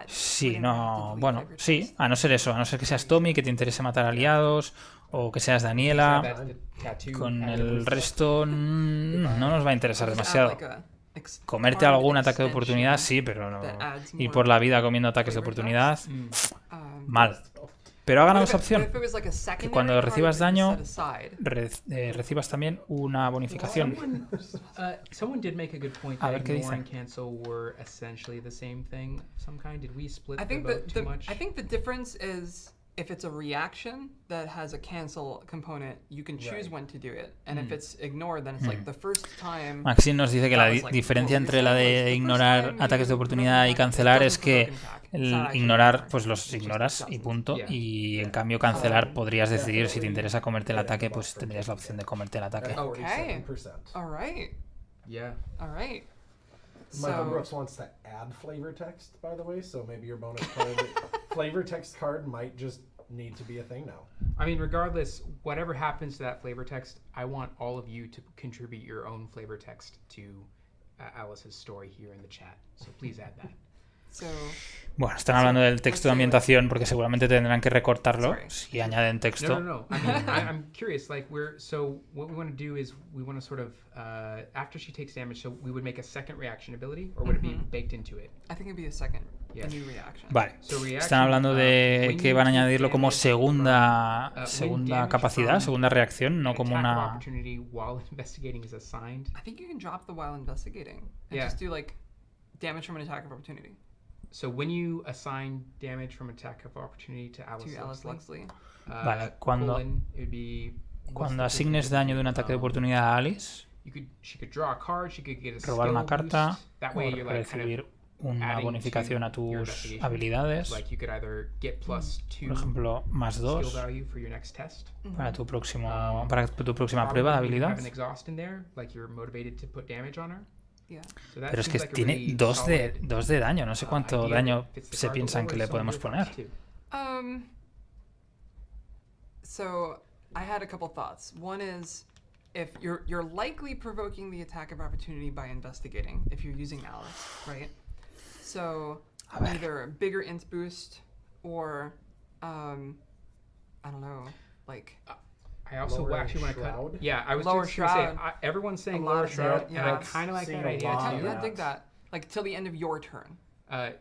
Sí, no... Bueno, sí, a no ser eso, a no ser que seas Tommy, que te interese matar aliados, o que seas Daniela. Con el resto no nos va a interesar demasiado. Comerte algún ataque de oportunidad, sí, pero no. Ir por la vida comiendo ataques de oportunidad, mal. Pero ha ganado esa opción, que cuando recibas daño, recibas también una bonificación. A ver qué dicen. I think the difference is if it's a reaction that has a cancel component, you can choose when to do it. And if it's ignored, then it's like the first time. Maxine nos dice que la diferencia entre la de ignorar ataques de oportunidad y cancelar es que el ignorar, pues los ignoras y punto. Y en cambio cancelar podrías decidir si te interesa comerte el ataque, pues tendrías la opción de comerte el ataque. Okay. All right. Yeah. All right. Michael Brooks wants to add flavor text, by the way, so maybe your bonus card flavor text card might just need to be a thing now. I mean, regardless, whatever happens to that flavor text, I want all of you to contribute your own flavor text to Alice's story here in the chat. So please add that. Bueno, están hablando del texto de ambientación porque seguramente tendrán que recortarlo si añaden texto. No. I mean, I'm curious. Like, so what we want to do is we want to sort of after she takes damage, so we would make a second reaction ability, or would it be baked into it? I think it'd be a second. A new reaction. Vale. Están hablando de que van a añadirlo como segunda capacidad, segunda reacción, no como una. I think you can drop the while investigating and just do like damage from an attack of opportunity. So when you assign damage from attack of opportunity to Alice Luxley, vale, cuando asignes daño de un ataque de oportunidad a Alice, robar una carta o recibir una bonificación a tus habilidades, por ejemplo, +2 para tu próxima prueba de habilidad. Pero es que tiene 2 de daño. No sé cuánto daño se piensan que le podemos poner. So I had a couple thoughts. One is if you're likely provoking the attack of opportunity by investigating if you're using Alice, right? So either a bigger int boost or I don't know, like I also actually want to cut. Yeah, I was lower just going to shroud. say, everyone's saying lower shroud, and I kind of like that idea too. I dig that. Like, till the end of your turn.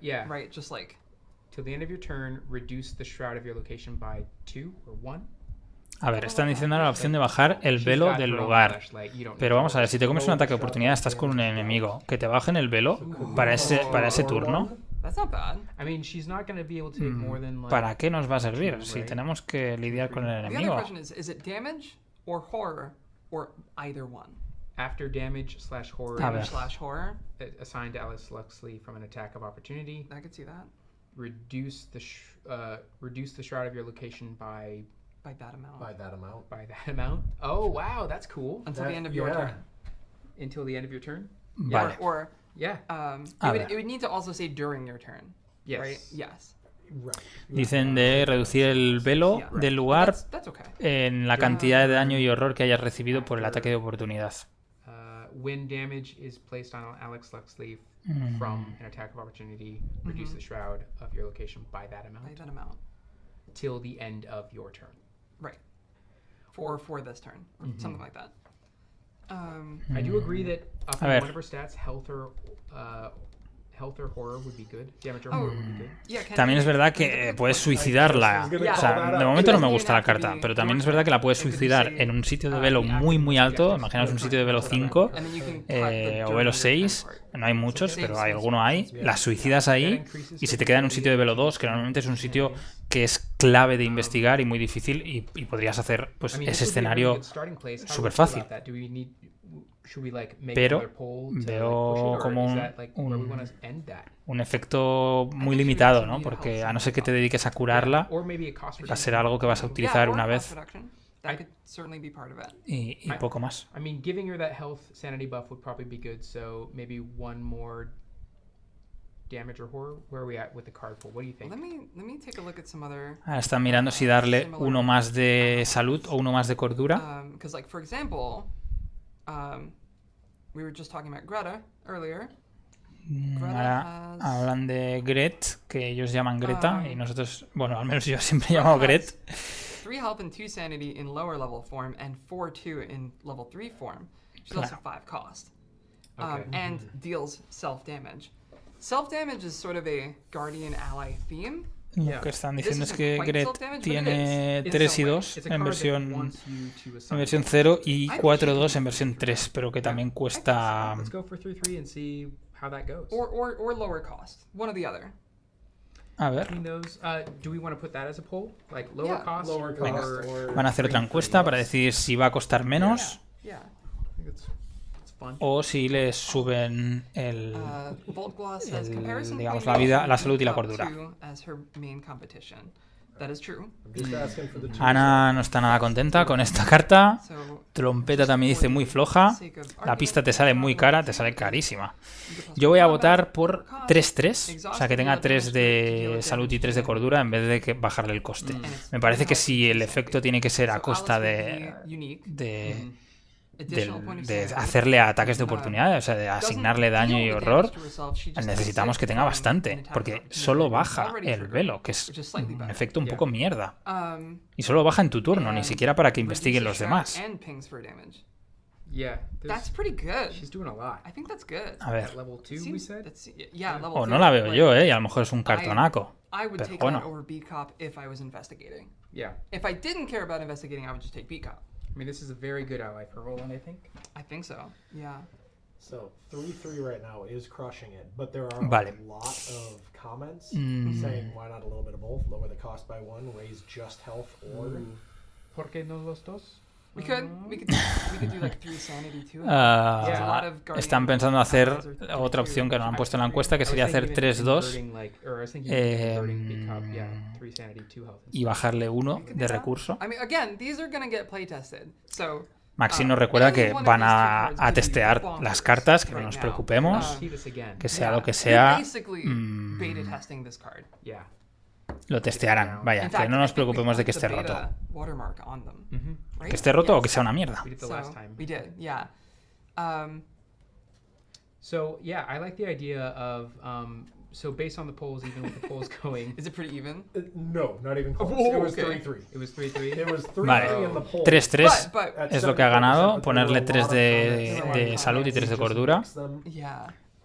Yeah. Right, just like... Till the end of your turn, reduce the shroud of your location by 2 or 1. A ver, están diciendo ahora la opción de bajar el velo del lugar. Pero vamos a ver, si te comes un ataque de oportunidad, estás con un enemigo. Que te bajen el velo para ese turno. ¿Para qué nos va a servir si tenemos que lidiar con el enemigo? After damage / horror, assigned to Alice Luxley from an attack of opportunity. I could see that. Reduce the shroud of your location by that amount. By that amount. By that amount. Oh wow, that's cool. Until the end of your turn. Until the end of your turn. Vale. Or yeah. It would need to also say during your turn. Yes. Right? Yes. Dicen de reducir el velo del lugar en la cantidad de daño y horror que hayas recibido por el ataque de oportunidad. When damage is placed on Alex Luxley from an attack of opportunity, reduce the shroud of your location by that amount. By that amount. Till the end of your turn. Right. For this turn. Or something like that. I do agree that upping one of her stats, health or horror would be good. Damage or horror would be good. También es verdad que puedes suicidarla. O sea, de momento no me gusta la carta, pero también es verdad que la puedes suicidar en un sitio de velo muy muy alto. Imaginaos un sitio de velo 5 o velo 6. No hay muchos, pero hay alguno ahí. Las suicidas ahí y se te queda en un sitio de velo 2, que normalmente es un sitio que es clave de investigar y muy difícil, y podrías hacer pues ese escenario súper fácil. Pero veo como un efecto muy limitado, ¿no? Porque a no ser que te dediques a curarla, va a ser algo que vas a utilizar una vez y poco más. Ahora están mirando si darle uno más de salud o uno más de cordura. We were just talking about Greta earlier. Ahora hablan de Gret, que ellos llaman Greta, y nosotros, bueno, al menos yo siempre he llamado Gret. 3 health and 2 sanity in lower level form and 4/2 in level 3 form. She's also 5 cost. And deals self-damage. Self-damage is sort of a guardian ally theme. Lo que están diciendo es que Gret tiene 3 y 2 en versión 0 y 4-2 en versión 3, pero que también cuesta... A ver. Van a hacer otra encuesta para decidir si va a costar menos o si les suben digamos, la vida, la salud y la cordura. Ana no está nada contenta con esta carta. Trompeta también dice muy floja. La pista te sale muy cara, te sale carísima. Yo voy a votar por 3-3, o sea, que tenga 3 de salud y 3 de cordura en vez de bajarle el coste. Me parece que si el efecto tiene que ser a costa de hacerle ataques de oportunidad, o sea, de asignarle daño y horror, necesitamos que tenga bastante, porque solo baja el velo, que es un efecto un poco mierda. Y solo baja en tu turno, ni siquiera para que investiguen los demás. A ver. O no la veo yo, y a lo mejor es un cartonaco. Pero bueno. I mean, this is a very good ally for Roland, I think. I think so, yeah. So 3-3 right now is crushing it, but there are a lot of comments saying why not a little bit of both, lower the cost by 1, raise just health, or... ¿Por qué no los dos? We could do like 3 sanity too. There's a lot of están pensando hacer otra opción que no han puesto en la encuesta, que sería hacer 3-2 y bajarle 1 de recurso. Maxine nos recuerda que van a testear las cartas, que no nos preocupemos, que sea lo que sea, lo testearán. Vaya, que no nos preocupemos de que esté roto. Que esté roto o que sea una mierda. So yeah, I like the idea of so based on the polls, even with the polls going, is it pretty even? No, not even close. It was 3-3. It was 3-3. It was 3-3 vale. in the poll. 3-3 es lo que ha ganado, ponerle 3 de salud y 3 de cordura.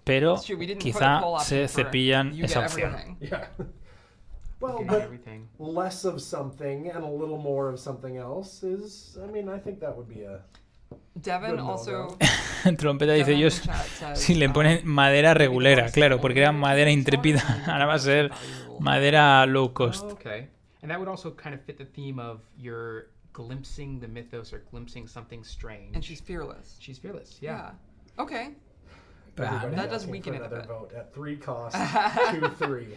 Pero quizá se cepillan esa opción. Well, getting but everything. less of something and a little more of something else is, I mean, I think that would be a... Devin Good also... Trompeta dice Devin in ellos, the chat says, si le ponen madera maybe the regulera, bonus claro, is porque only era for madera each intrépida, one, or maybe ahora va a the ser valuable. madera low cost. Oh, okay. And that would also kind of fit the theme of you're glimpsing the mythos or glimpsing something strange. And she's fearless. She's fearless, yeah. Okay. Everybody's That does asking weaken for it a another bit. vote at 3 costs, 2-3.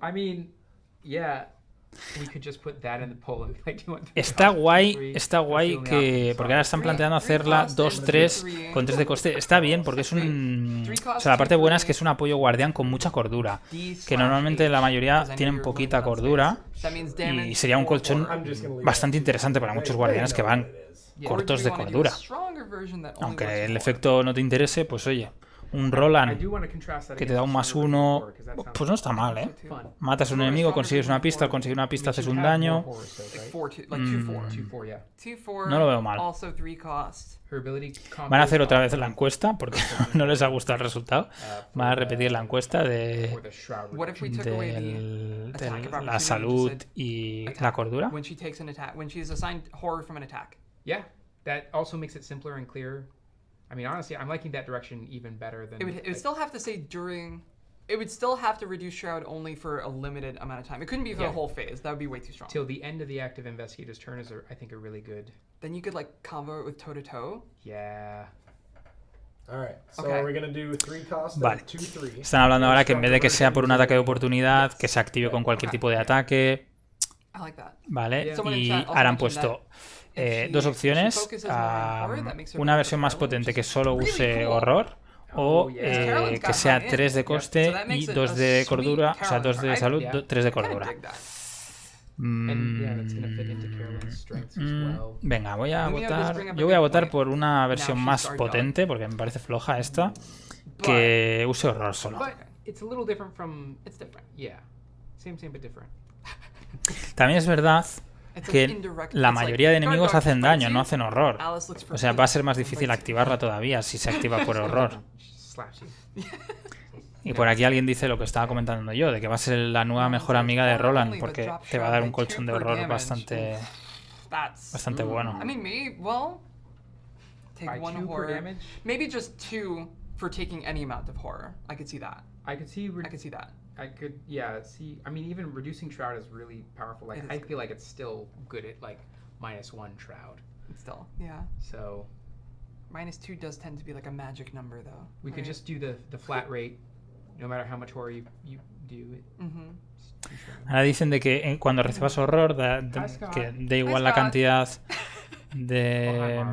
I mean, yeah. We could just put that in the poll and be like, do you want Está guay feeling que... Porque ahora están planteando hacerla 2-3 con 3 de coste. Está bien porque es un... O sea, la parte buena es que es un apoyo guardián con mucha cordura. Que normalmente la mayoría tienen poquita cordura. Y sería un colchón bastante interesante para muchos guardianes que van cortos de cordura. Aunque el efecto no te interese, pues oye, un Roland que te da un +1, pues no está mal, ¿eh? Matas a un enemigo, consigues una pista, al conseguir una pista haces un daño. No lo veo mal. Van a hacer otra vez la encuesta porque no les ha gustado el resultado. Van a repetir la encuesta de la salud y la cordura. Yeah, that also makes it simpler and clearer. I mean, honestly, I'm liking that direction even better than... It would still have to say during... It would still have to reduce Shroud only for a limited amount of time. It couldn't be for the whole phase. That would be way too strong. Till the end of the active investigator's turn is, I think, a really good... Then you could, like, combo it with toe-to-toe. Yeah. Alright, so are we going to do 3 costs Vale. and 2-3? Están hablando ahora que en vez de que sea por un ataque de oportunidad, que se active con cualquier tipo de ataque. I like that. Vale, y ahora han puesto... dos opciones, una versión más potente que solo use horror o que sea 3 de coste y 2 de cordura, o sea, 2 de salud, 3 de cordura. Venga, voy a votar. Yo voy a votar por una versión más potente porque me parece floja esta, que use horror solo. También es verdad que la mayoría de enemigos hacen daño, no hacen horror. O sea, va a ser más difícil activarla todavía si se activa por horror. Y por aquí alguien dice lo que estaba comentando yo, de que va a ser la nueva mejor amiga de Roland, porque te va a dar un colchón de horror bastante bueno. I mean, maybe, well, take 1 horror. Maybe just 2 for taking any amount of horror. I could see that. I could see that. I could, see. I mean, even reducing Shroud is really powerful. Like, I feel like it's still good at like -1 Shroud. Still, yeah. So, -2 does tend to be like a magic number, though. We could just do the flat rate, no matter how much horror you do. Ahora dicen de que cuando recibas horror, que da igual la cantidad de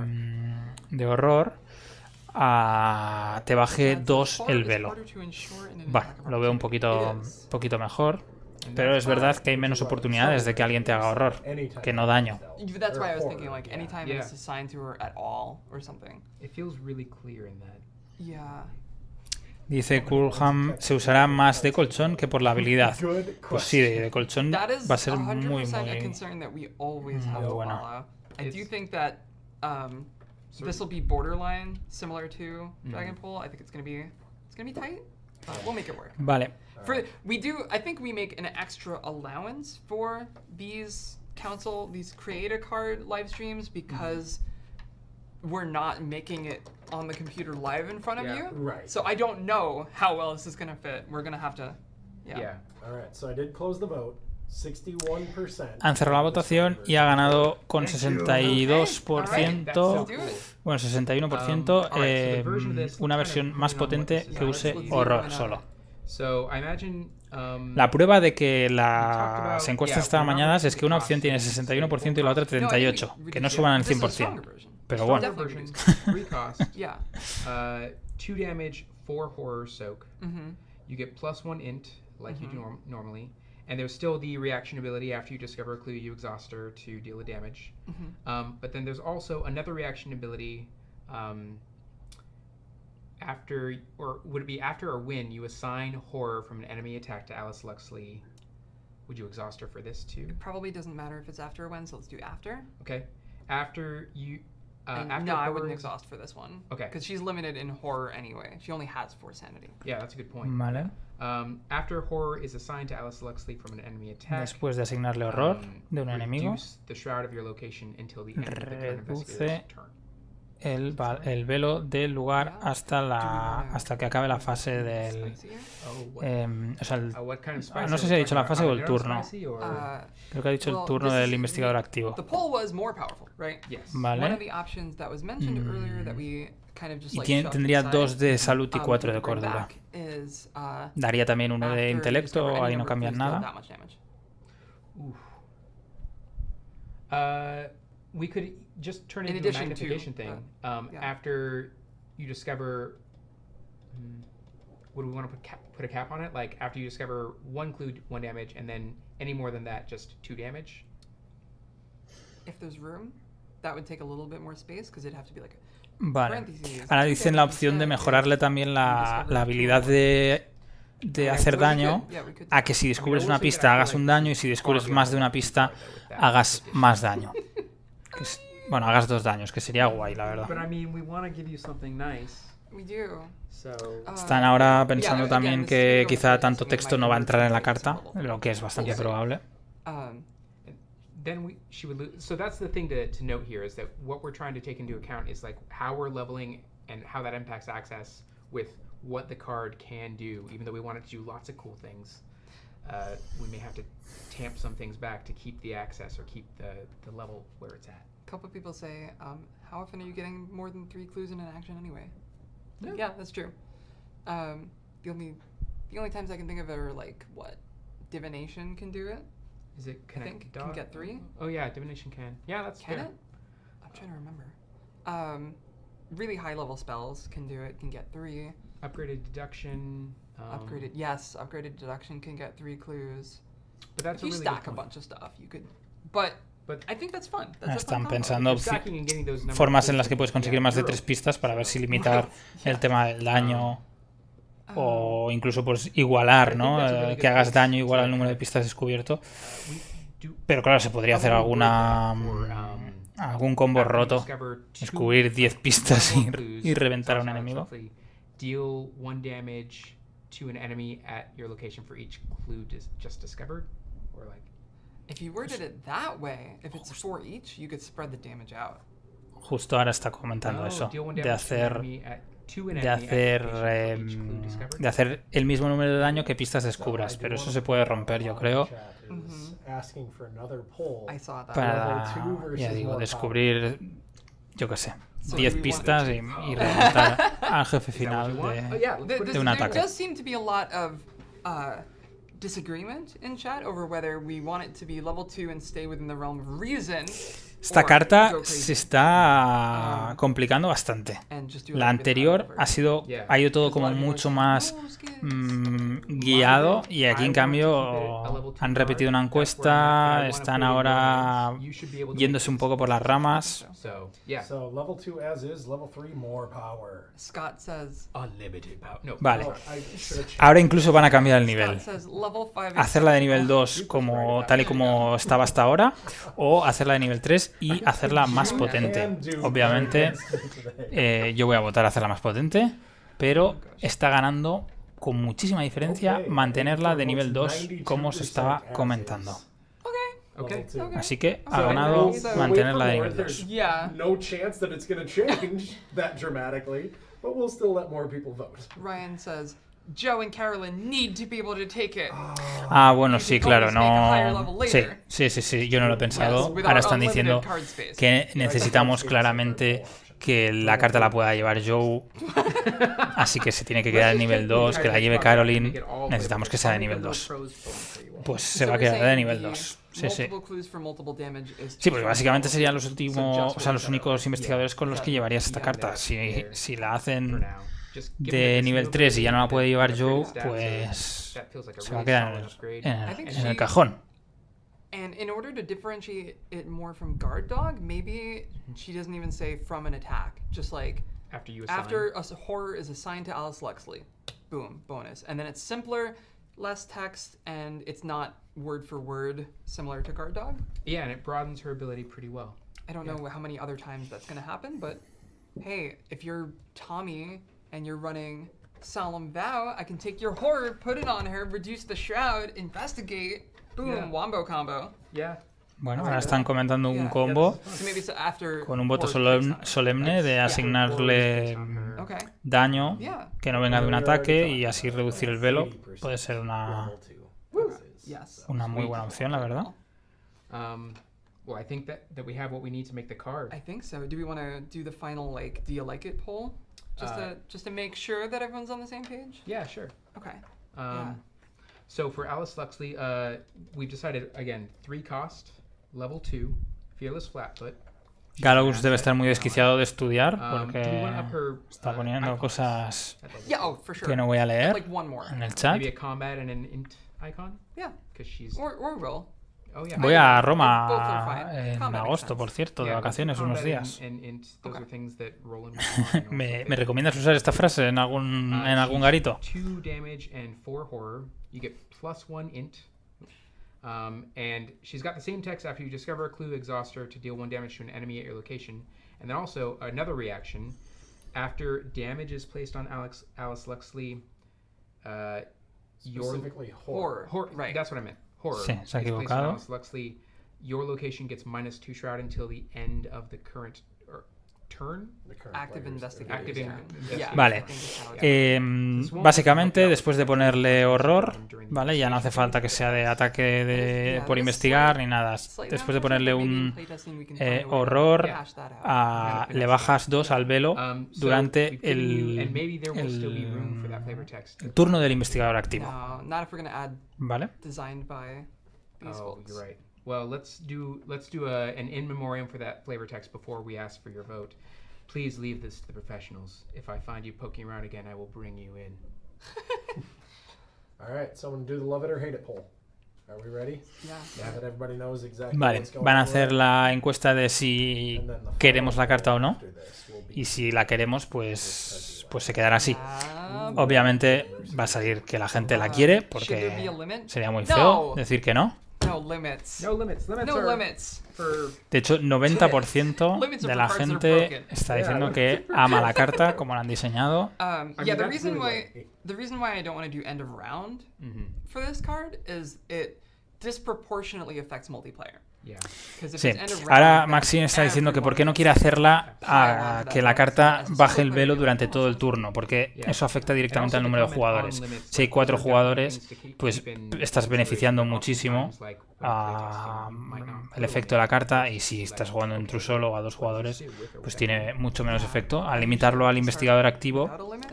horror. Te baje 2 el velo. Vale, lo veo un poquito mejor. Pero es verdad que hay menos oportunidades de que alguien te haga horror que no daño. That's why I was thinking like anytime it's assigned to her at all or something. It feels really clear in that. Yeah. Dice Coolham, se usará más de colchón que por la habilidad. Pues sí, de colchón va a ser muy bueno. I do think that this will be borderline similar to Dragonpool. I think it's gonna be tight. We'll make it work. Vale. I think we make an extra allowance for these create a card live streams because we're not making it on the computer live in front of you. Right. So I don't know how well this is gonna fit. We're gonna have to. Yeah. All right. So I did close the vote. 61%. Han cerrado la votación y ha ganado con 62%, bueno, 61%, una versión más potente que use horror solo. La prueba de que las encuestas están amañadas es que una opción tiene 61% y la otra 38%, que no suban al 100%. Pero bueno. 2 damage, 4 horror soak. You get +1 int, like you do normally. And there's still the reaction ability after you discover a clue, you exhaust her to deal the damage. But then there's also another reaction ability after, or would it be after or when you assign horror from an enemy attack to Alice Luxley? Would you exhaust her for this too? It probably doesn't matter if it's after or when, so let's do after. Okay. After you, After I horror wouldn't is- exhaust for this one. Okay. Because she's limited in horror anyway. She only has 4 sanity. Yeah, that's a good point. Vale. After horror is assigned to Alice Luxley from an enemy attack. Después de asignarle horror de un enemigo, Reduce the shroud of your location until the end of the current reduce investigator's turn. el velo del lugar hasta que acabe la fase del... o sea, What kind of spice no sé si ha dicho la fase o el turno. Creo que ha dicho el turno del investigador activo. The poll was more powerful, right? Yes. Vale. One of the options that was mentioned earlier that we kind of just Y like shoved tendría aside, 2 de salud y 4 de to bring cordura. back is, Daría también 1 de after you intelecto, discover any ahí no number of cambian clues, deal nada. that much damage. We could just turn it In into a addition to, magnification thing. After you discover, would we want to put a cap on it? Like after you discover 1 clue, 1 damage, and then any more than that, just 2 damage. If there's room, that would take a little bit more space because it'd have to be like a Vale. paréntesis. Ahora dicen la opción de mejorarle también la habilidad de hacer daño a que si descubres una pista hagas un daño y si descubres más de una pista hagas más daño. Bueno, hagas 2 daños, que sería guay, la verdad. But I mean, we want to give you something nice. We do. So Están ahora pensando también que quizá tanto texto no va a entrar en la carta, lo que es bastante probable. Then she would lose. So that's the thing to note here is that what we're trying to take into account is like how we're leveling and how that impacts access with what the card can do. Even though we want it to do lots of cool things, we may have to tamp some things back to keep the access or keep the level where it's at. A couple people say, how often are you getting more than 3 clues in an action anyway? Yeah, that's true. The only times I can think of are like what? Divination can do it. Is it I think can get 3. Oh yeah, divination can. Yeah, that's Can fair. it? I'm trying to remember. Really high level spells can do it. Can get 3. Upgraded deduction. Upgraded deduction can get 3 clues. But that's If you a really stack good a point. bunch of stuff, you could. But I think that's fun. That's a fun Están combo. pensando Stacking and getting those numbers formas en las close que puedes to- conseguir yeah, más de zero. 3 pistas para ver si limitar el tema del daño o incluso pues igualar, ¿no? Que hagas daño igual al número de pistas descubierto. Pero claro, se podría hacer algún combo roto, descubrir 10 pistas y reventar a un enemigo. Deal 1 damage to an enemy at your location for each clue just discovered, or like. If you worded it that way, if it's 4 each, you could spread the damage out. Justo ahora está comentando eso, Deal 1 de damage to an hacer enemy to an enemy at your location for each clue discovered. de hacer el mismo número de daño que pistas descubras, pero eso se puede romper, yo creo, I saw that. para, ya digo, descubrir, yo qué sé, 10 we pistas y reventar al jefe final de un There ataque. does seem to be a lot of disagreement in chat over whether we want it to be level 2 and stay within the realm of reason. Esta or carta go crazy se está complicando bastante. and just do La a little bit anterior higher. ha ido todo como mucho más guiado y aquí en cambio han repetido una encuesta, están ahora yéndose un poco por las ramas. So yeah, So level 2 as is, level 3 more power. Scott says. unlimited power. No. Vale, Oh, I should have ahora incluso van a cambiar el nivel. Scott says level 5. Hacerla de nivel 2 como tal y como estaba hasta ahora o hacerla de nivel 3 y hacerla más potente. Obviamente yo voy a votar a hacerla más potente, pero está ganando con muchísima diferencia mantenerla de nivel 2 como se estaba comentando. Okay. Así que ha ganado mantenerla de nivel 2. Yeah. No chance that it's going to change that dramatically, but we'll still let more people vote. Ryan says Joe and Carolyn need to be able to take it. Ah, bueno, sí, claro, no. Sí, yo no lo he pensado. Ahora están diciendo que necesitamos claramente que la carta la pueda llevar Joe, así que se tiene que quedar en nivel 2, que la lleve Carolyn. Necesitamos que sea de nivel 2. Pues se va a quedar de nivel 2. Sí. Sí, porque básicamente serían los últimos, o sea, los únicos investigadores con los que llevarías esta carta. Si la hacen de nivel 3 y ya no la puede llevar Joe, pues se va a quedar en el cajón. And in order to differentiate it more from guard dog, maybe she doesn't even say from an attack. Just like after a horror is assigned to Alice Luxley, boom, bonus. And then it's simpler, less text, and it's not word for word similar to guard dog. Yeah, and it broadens her ability pretty well. I don't know how many other times that's going to happen, but hey, if you're Tommy and you're running Solemn Vow, I can take your horror, put it on her, reduce the shroud, investigate, boom, wombo combo. Bueno, ahora están comentando un combo con un voto solemne de asignarle daño que no venga de un ataque y así reducir el velo. Puede ser una muy buena opción, la verdad. Well, I think that we have what we need to make the card. I think so. Do we want to do the final, like, do you like it poll? Just to make sure that everyone's on the same page? Yeah, sure. Okay. So for Alice Luxley, we've decided, again, 3 cost, level 2, fearless flatfoot. Gallows debe estar muy desquiciado de estudiar porque está poniendo cosas que no voy a leer en el chat. Maybe a combat and an int icon? Yeah. She's... Or roll. Oh, yeah. Voy a Roma en agosto, por cierto, de vacaciones, unos días. ¿Me recomiendas usar esta frase en algún garito? 2 damage and 4 horror. You get +1 int. And she's got the same text after you discover a clue, exhaust her to deal 1 damage to an enemy at your location. And then also another reaction. After damage is placed on Alice Luxley, Specifically horror. Right. That's what I meant. Horror. Sí, se ha equivocado. Alice Luxley, your location gets -2 shroud until the end of the current turn. Active investigation. Vale. Básicamente, después de ponerle horror, ¿vale? Ya no hace falta que sea de ataque por investigar ni nada. Después de ponerle un horror, le bajas 2 al velo durante el turno del investigador activo. ¿Vale? Oh, you're right. Well, let's do an in memoriam for that flavor text before we ask for your vote. Please leave this to the professionals. If I find you poking around again, I will bring you in. All right, someone do the love it or hate it poll. Are we ready? Yeah. That everybody knows exactly Vale, what's going van a on. hacer la encuesta de si queremos la carta o no. Y si la queremos, pues se quedará así. Obviamente va a salir que la gente la quiere, porque sería muy feo decir que no. No limits. No limits. No limits. De hecho, 90% de la gente está diciendo que ama la carta como la han diseñado. Yeah, the reason why I don't want to do end of round for this card is it disproportionately affects multiplayer. Sí, ahora Maxine está diciendo que por qué no quiere hacerla a que la carta baje el velo durante todo el turno, porque eso afecta directamente al número de jugadores. Si hay 4 jugadores, pues estás beneficiando muchísimo el efecto de la carta, y si estás jugando en tú solo o a 2 jugadores, pues tiene mucho menos efecto. Al limitarlo al investigador activo,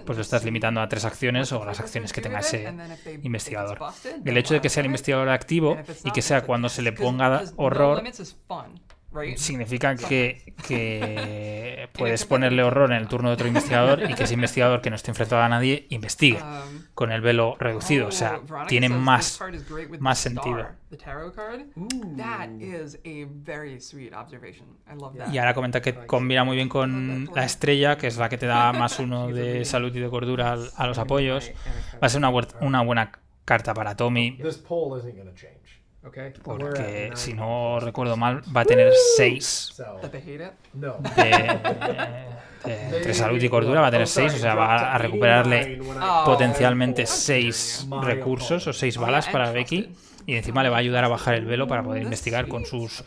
pues lo estás limitando a 3 acciones o las acciones que tenga ese investigador. El hecho de que sea el investigador activo y que sea cuando se le ponga horror significa que puedes ponerle horror en el turno de otro investigador y que ese investigador que no esté enfrentado a nadie investigue con el velo reducido. O sea, tiene más sentido. Y ahora comenta que combina muy bien con la estrella, que es la que te da +1 de salud y de cordura a los apoyos. Va a ser una buena carta para Tommy, porque si no recuerdo mal va a tener 6 entre salud y cordura, va a tener 6, o sea, va a recuperarle potencialmente 6 recursos o 6 balas para Becky, y encima le va a ayudar a bajar el velo para poder investigar con sus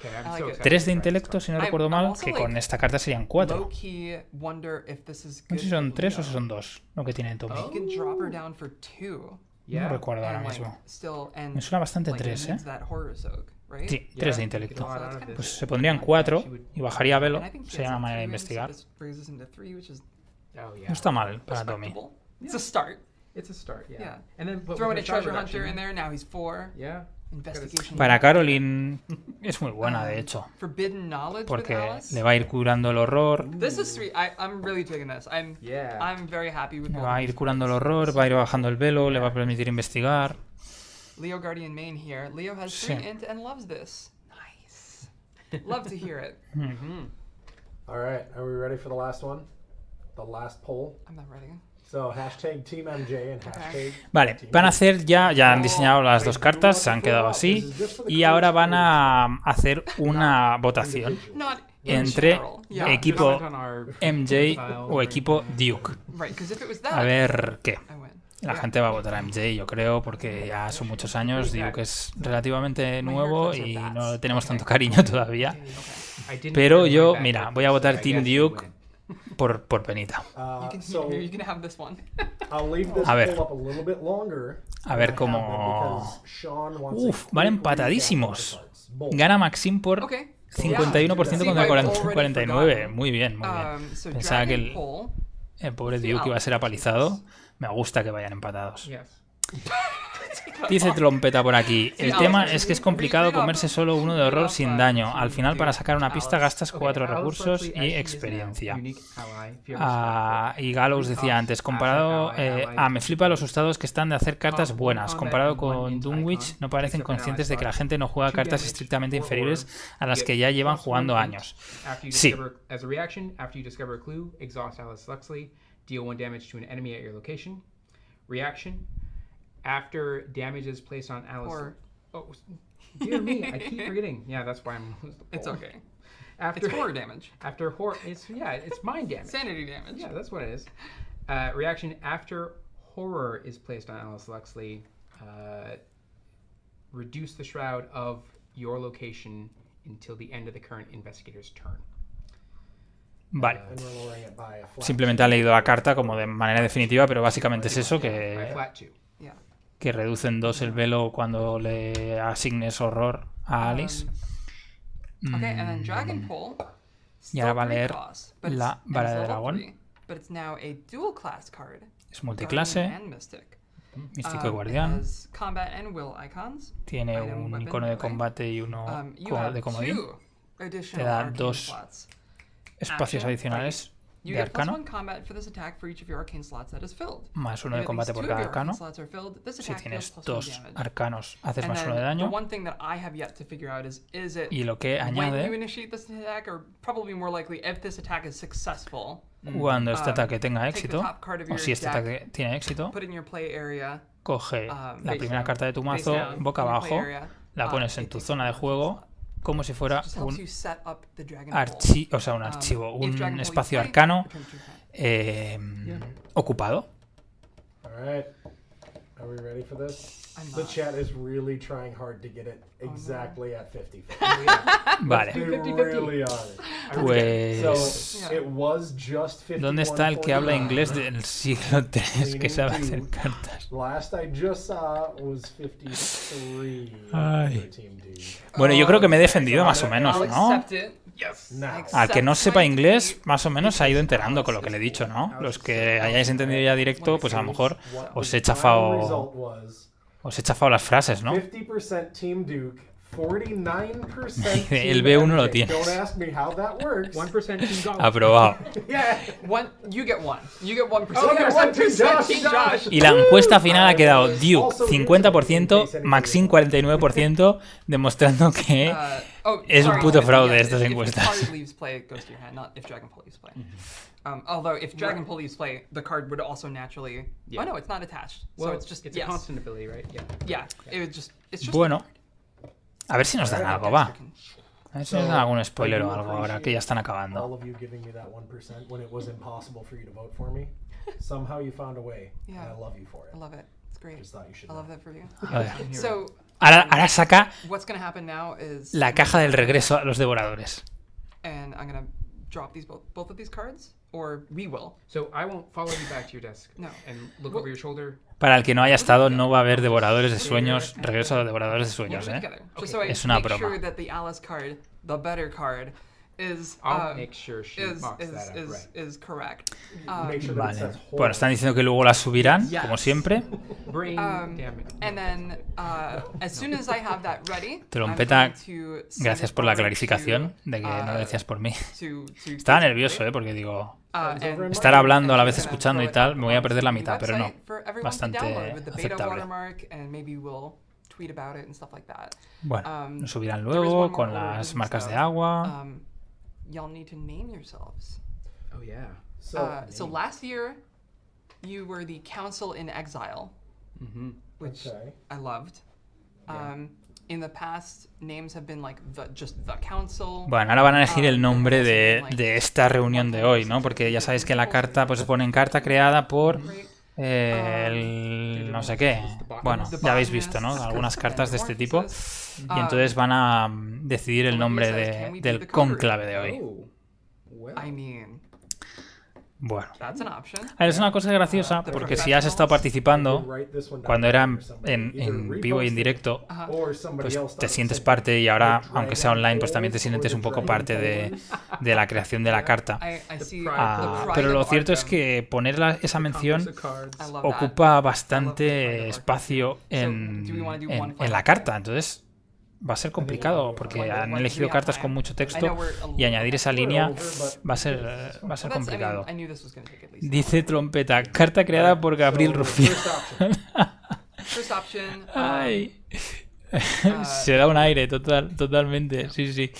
3 de intelecto, si no recuerdo mal, que con esta carta serían 4. No sé si son 3 o si son 2 lo que tiene Tommy. No recuerdo ahora mismo. Me suena bastante 3, ¿eh? Sí, 3 de intelecto. Pues se pondrían 4 y bajaría velo. Sería una manera de investigar. No está mal para Tommy. It's a start. Yeah. And then throw in a treasure hunter in there. Now he's 4. Yeah. Para Caroline es muy buena, de hecho, porque le va a ir curando el horror. Le va a ir curando el horror, va a ir bajando el velo, le va a permitir investigar. Leo Guardian main here. Leo has 3 int and loves this. Nice. Love to hear it. All right, are we ready for the last one? The last poll? I'm not ready. So, #TeamMJ and Vale, van a hacer ya han diseñado las 2 cartas, se han quedado así, y ahora van a hacer una votación. entre equipo MJ o equipo Duke. A ver qué. La gente va a votar a MJ, yo creo, porque ya son muchos años. Duke es relativamente nuevo y no le tenemos tanto cariño todavía. Pero yo, mira, voy a votar Team Duke por penita. A ver cómo... van empatadísimos. Gana Maxine por 51% contra 49. Muy bien, muy bien. Pensaba que el pobre Duke iba a ser apalizado. Me gusta que vayan empatados. Dice Trompeta por aquí. El tema es que es complicado comerse solo uno de horror sin daño. Al final, para sacar una pista gastas 4 recursos y experiencia. Y Gallows decía antes, comparado... me flipa los asustados que están de hacer cartas buenas. Comparado con Dunwich, no parecen conscientes de que la gente no juega cartas estrictamente inferiores a las que ya llevan jugando años. Sí. Deal 1 damage to an enemy at your location. Reaction. After damage is placed on Alice... Oh, dear me, I keep forgetting. Yeah, that's why I'm... It's okay. It's horror damage. After horror... It's mind damage. Sanity damage. Yeah, that's what it is. Reaction. After horror is placed on Alice Luxley, reduce the shroud of your location until the end of the current investigator's turn. Vale. Simplemente ha leído la carta como de manera definitiva, pero básicamente es eso, que reducen 2 el velo cuando le asignes horror a Alice. Y ahora va a leer la Vara de dragón. Es multiclase. Místico y guardián. Tiene un icono de combate y uno de comodín. Te da 2 espacios adicionales de arcano, más 1 de combate por cada arcano. Si tienes 2 arcanos, haces más 1 de daño. Y lo que añade, cuando este ataque tenga éxito, o si este ataque tiene éxito, coge la primera carta de tu mazo boca abajo, la pones en tu zona de juego como si fuera un archivo, un espacio arcano ocupado. Are we ready for this? The chat is really trying hard to get it exactly at 50-50. Vale. They really are. Pues... So, it was just 51, ¿dónde está el que habla inglés del siglo III que sabe hacer cartas? Last I just saw was 53. Bueno, yo creo que me he defendido más o menos, ¿no? Yes. Al que no sepa inglés, más o menos se ha ido enterando con lo que le he dicho, ¿no? Los que hayáis entendido ya directo, pues a lo mejor os he chafado las frases, ¿no? 50% Team Duke, 49% el B1 lo tienes. Don't ask me how that works. 1% Team Josh. Aprobado. Yeah. You get 1. You get 1%. Team Josh. Y la encuesta final ha quedado Duke 50%, Maxine 49%, demostrando que es un puto fraude estas encuestas. Although if Dragon Pull leaves play, the card would also naturally... Oh no, it's not attached. Well, so it's just... It's a constant ability, right? Yeah. It's just bueno, a ver si nos dan algo, va. A ver si nos dan algún spoiler o algo ahora que ya están acabando. All of you giving me that 1% when it was impossible for you to vote for me. Somehow you found a way. Yeah. And I love you for it. I love it. It's great. Just thought you should I know. love that for you. So, ahora saca what's going to happen now is la caja del regreso a los devoradores. And I'm going to drop these both of these cards, or we will. So I won't follow you back to your desk. No. And look over your shoulder. Para el que no haya estado, no va a haber devoradores de sueños, regreso a devoradores de sueños, ¿eh? Es una broma. Sure that the Alice card, the better card, is make sure she boxes that up, right. is correct. Vale. Bueno, están diciendo que luego la subirán, como siempre. And then as soon as I have that ready, Trompeta, gracias por la clarificación de que no lo decías por mí. Estaba nervioso, porque digo, estar hablando a la vez escuchando y tal, me voy a perder la mitad, pero no. Bastante aceptable. Bueno, lo subirán luego con las marcas de agua. Y'all need to name yourselves. Oh yeah. So last year, you were the Council in Exile, which I loved. Bueno, ahora van a elegir el nombre de esta reunión de hoy, ¿no? Porque ya sabéis que la carta, pues ponen carta creada por el no sé qué. Bueno, ya habéis visto, ¿no? Algunas cartas de este tipo. Y entonces van a decidir el nombre del cónclave de hoy. Bueno, es una cosa graciosa porque si has estado participando cuando era en vivo y en directo, pues te sientes parte, y ahora, aunque sea online, pues también te sientes un poco parte de la creación de la carta. Pero lo cierto es que poner esa mención ocupa bastante espacio en la carta, entonces va a ser complicado porque han elegido cartas con mucho texto y añadir esa línea va a ser complicado. Dice Trompeta, carta creada por Gabriel Rufián. Ay. Se da un aire totalmente. Sí, sí.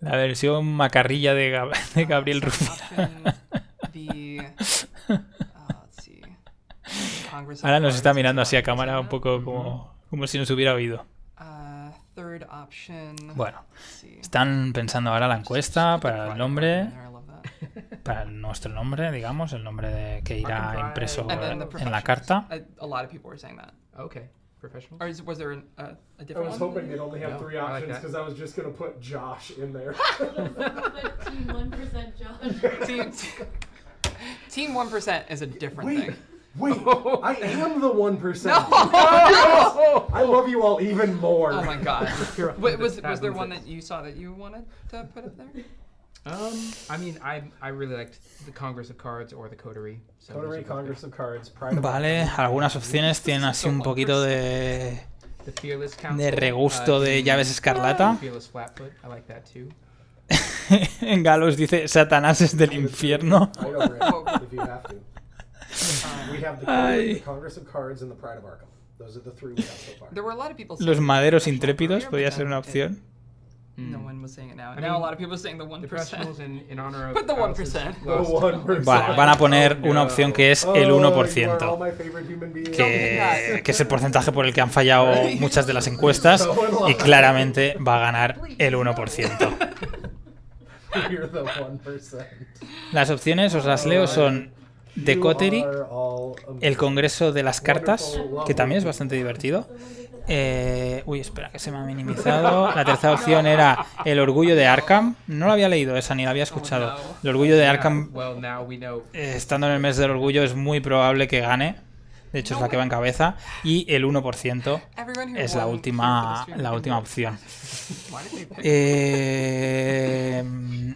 La versión macarrilla de Gabriel Rufián. Ahora nos está mirando así a cámara un poco como si nos hubiera oído. Bueno, están pensando ahora la encuesta para el nombre, para nuestro nombre, digamos, el nombre que irá impreso en la carta. I was hoping they'd only have 3 options because I was just going to put Josh in there. Team 1% Josh. Team 1% is a different thing. Wait, I am the 1%. No! I love you all even more. Oh my god. Was there one that you saw that you wanted to put up there? I mean, I really liked the Congress of Cards or the Coterie. So Coterie, Congress of Cards, Pride of Vale, algunas opciones tienen así un poquito de regusto de llaves escarlata. Fearless Flatfoot, I like that too. Galos dice Satanás es del infierno. We have the Coterie, the Congress of Cards, and the Pride of Arkham. Those are the 3 we have so far. There were a lot of people Los maderos intrépidos podría ser una opción. No one was saying it now. Now a lot of people are saying the 1%. In honor of Put the 1%. The 1%. Bueno, van a poner una opción que es el 1%, que es el porcentaje por el que han fallado muchas de las encuestas, y claramente va a ganar el 1%. Las opciones, os las leo, son The Coterie, el Congreso de las Cartas, que también es bastante divertido. Uy, espera, que se me ha minimizado. La tercera opción era el Orgullo de Arkham. No lo había leído esa, ni la había escuchado. El Orgullo de Arkham, estando en el mes del orgullo, es muy probable que gane. De hecho, es la que va en cabeza. Y el 1% es la última opción.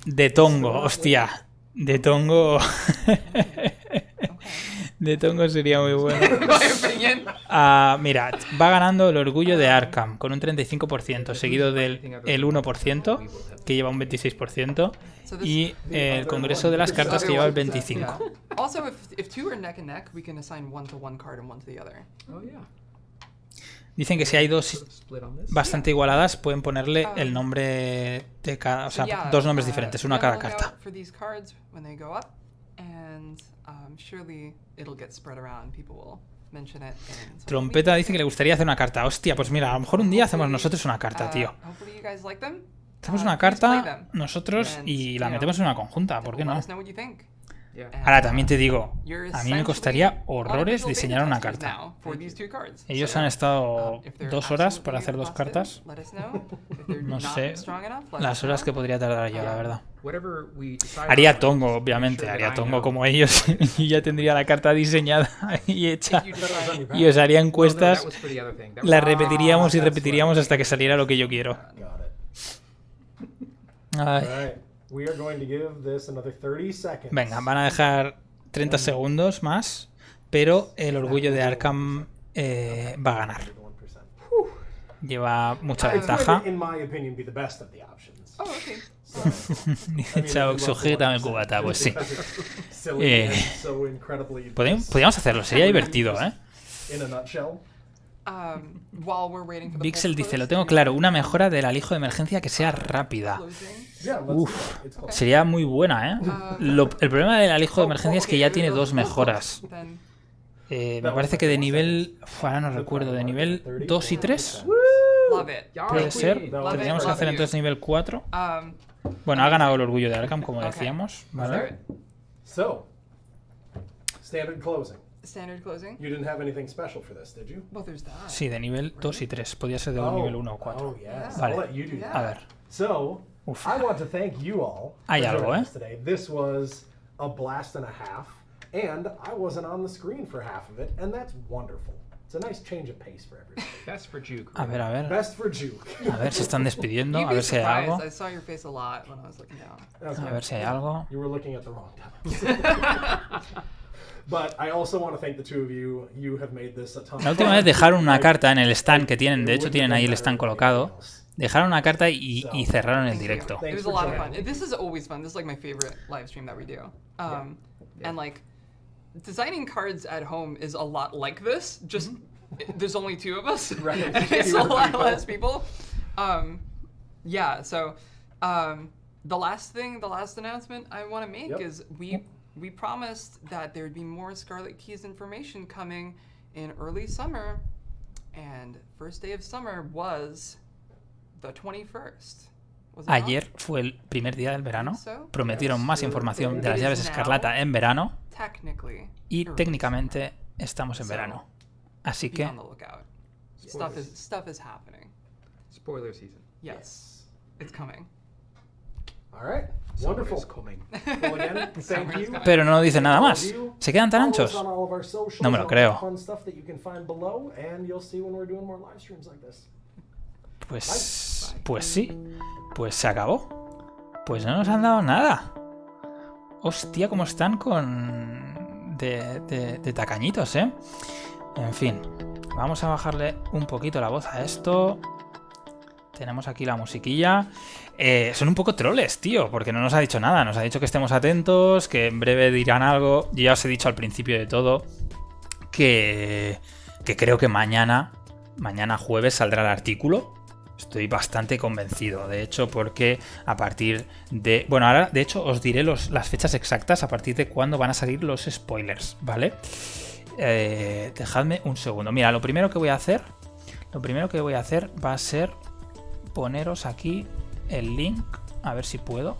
De Tongo, hostia. De Tongo. De Tongo sería muy bueno. Mirad, va ganando el Orgullo de Arkham con un 35%, seguido del 1%, que lleva un 26%, y el Congreso de las Cartas, que lleva el 25%. Dicen que si hay dos bastante igualadas, pueden ponerle el nombre de cada, o sea, 2 nombres diferentes, uno a cada carta. Trompeta dice que le gustaría hacer una carta. Hostia, pues mira, a lo mejor un día hacemos nosotros una carta, tío. Hacemos una carta nosotros y la metemos en una conjunta, ¿por qué no? Ahora también te digo, a mí me costaría horrores diseñar una carta. Ellos han estado 2 horas para hacer 2 cartas. No sé las horas que podría tardar yo, la verdad. Haría tongo, obviamente, haría tongo como ellos y ya tendría la carta diseñada y hecha. Y os haría encuestas, las repetiríamos y repetiríamos hasta que saliera lo que yo quiero. Ay. Venga, van a dejar 30 segundos más, pero el Orgullo de Arkham va a ganar. Lleva mucha ventaja. Chao, sujétame el cubata, pues sí. Podríamos hacerlo, sería divertido, ¿eh? Pixel dice, lo tengo claro, una mejora del alijo de emergencia que sea rápida. Uf, sería muy buena, ¿eh? El problema del alijo de emergencia es que ya tiene 2 mejoras. Me parece que de nivel... ahora no recuerdo, de nivel 2 y 3. Love it. Puede ser. Love it. Tendríamos que Love hacer you. entonces nivel 4. Bueno, ha ganado el orgullo de Arkham, como Okay. decíamos. Let's ¿Vale? do it. So, standard closing. Standard closing. You didn't have anything special for this, did you? Well, there's that. Sí, de nivel 2 y 3. Podía ser de nivel 1 o 4. Oh, yes. Vale. I'll let you do Yeah. that. A ver. So, Uf. I want to thank you all Hay for algo, joining ¿eh? us today. This was a blast and a half, and I wasn't on the screen for half of it, and that's wonderful. It's a nice change of pace for everybody. Best for Juke. A ver, a ver. Best for Juke. A ver, se están despidiendo. You'd A be ver si hay surprised. algo. I saw your face a lot when I was looking down. Okay. A ver si hay algo. You were looking at the wrong demos. But I also want to thank the two of you. You have made this a ton La of última fun. vez dejaron una carta en el stand que It tienen. De hecho, wouldn't tienen have ahí been el stand better with colocado. anything else. Dejaron una carta y cerraron el Thank you. directo. It Thanks was a for lot of joining. fun. This is always fun. This is like my favorite live stream that we do. And like designing cards at home is a lot like this. Just there's only two of us. Right. And it's a Fewer lot people. less people. Yeah. So the last announcement I want to make Yep. is we promised that there would be more Scarlet Keys information coming in early summer, and first day of summer was the 21st. Was it not? Ayer fue el primer día del verano. So? Prometieron más información de las It llaves is now. escarlata en verano. Technically. Y early técnicamente estamos en So, verano. Así Be que on the lookout. Stuff is happening. Spoiler season. Yes, it's coming. All right. Wonderful. Summer's coming. Well, again, thank you. pero no dice nada más. ¿Se quedan tan Follow us anchos? on all of our socials, No me lo all creo. the fun stuff that you can find below, and you'll see when we're doing more live streams like this. Pues sí. Pues se acabó. Pues no nos han dado nada. Hostia, cómo están con... de tacañitos, ¿eh? En fin. Vamos a bajarle un poquito la voz a esto. Tenemos aquí la musiquilla. Son un poco troles, tío, porque no nos ha dicho nada. Nos ha dicho que estemos atentos, que en breve dirán algo. Yo ya os he dicho al principio de todo que creo que mañana jueves saldrá el artículo. Estoy bastante convencido, de hecho, porque a partir de... Bueno, ahora, de hecho, os diré las fechas exactas a partir de cuándo van a salir los spoilers, ¿vale? Dejadme un segundo. Mira, lo primero que voy a hacer va a ser poneros aquí el link. A ver si puedo.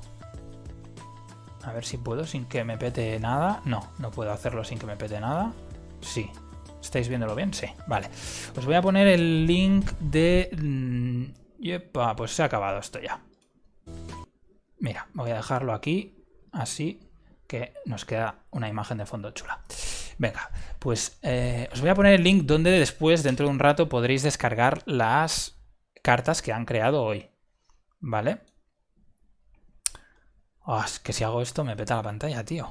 A ver si puedo sin que me pete nada. No, no puedo hacerlo sin que me pete nada. Sí. ¿Estáis viéndolo bien? Sí, vale. Os voy a poner el link de... Yepa, pues se ha acabado esto ya. Mira, voy a dejarlo aquí, así que nos queda una imagen de fondo chula. Venga, pues os voy a poner el link donde después, dentro de un rato, podréis descargar las cartas que han creado hoy. ¿Vale? Oh, es que si hago esto me peta la pantalla, tío.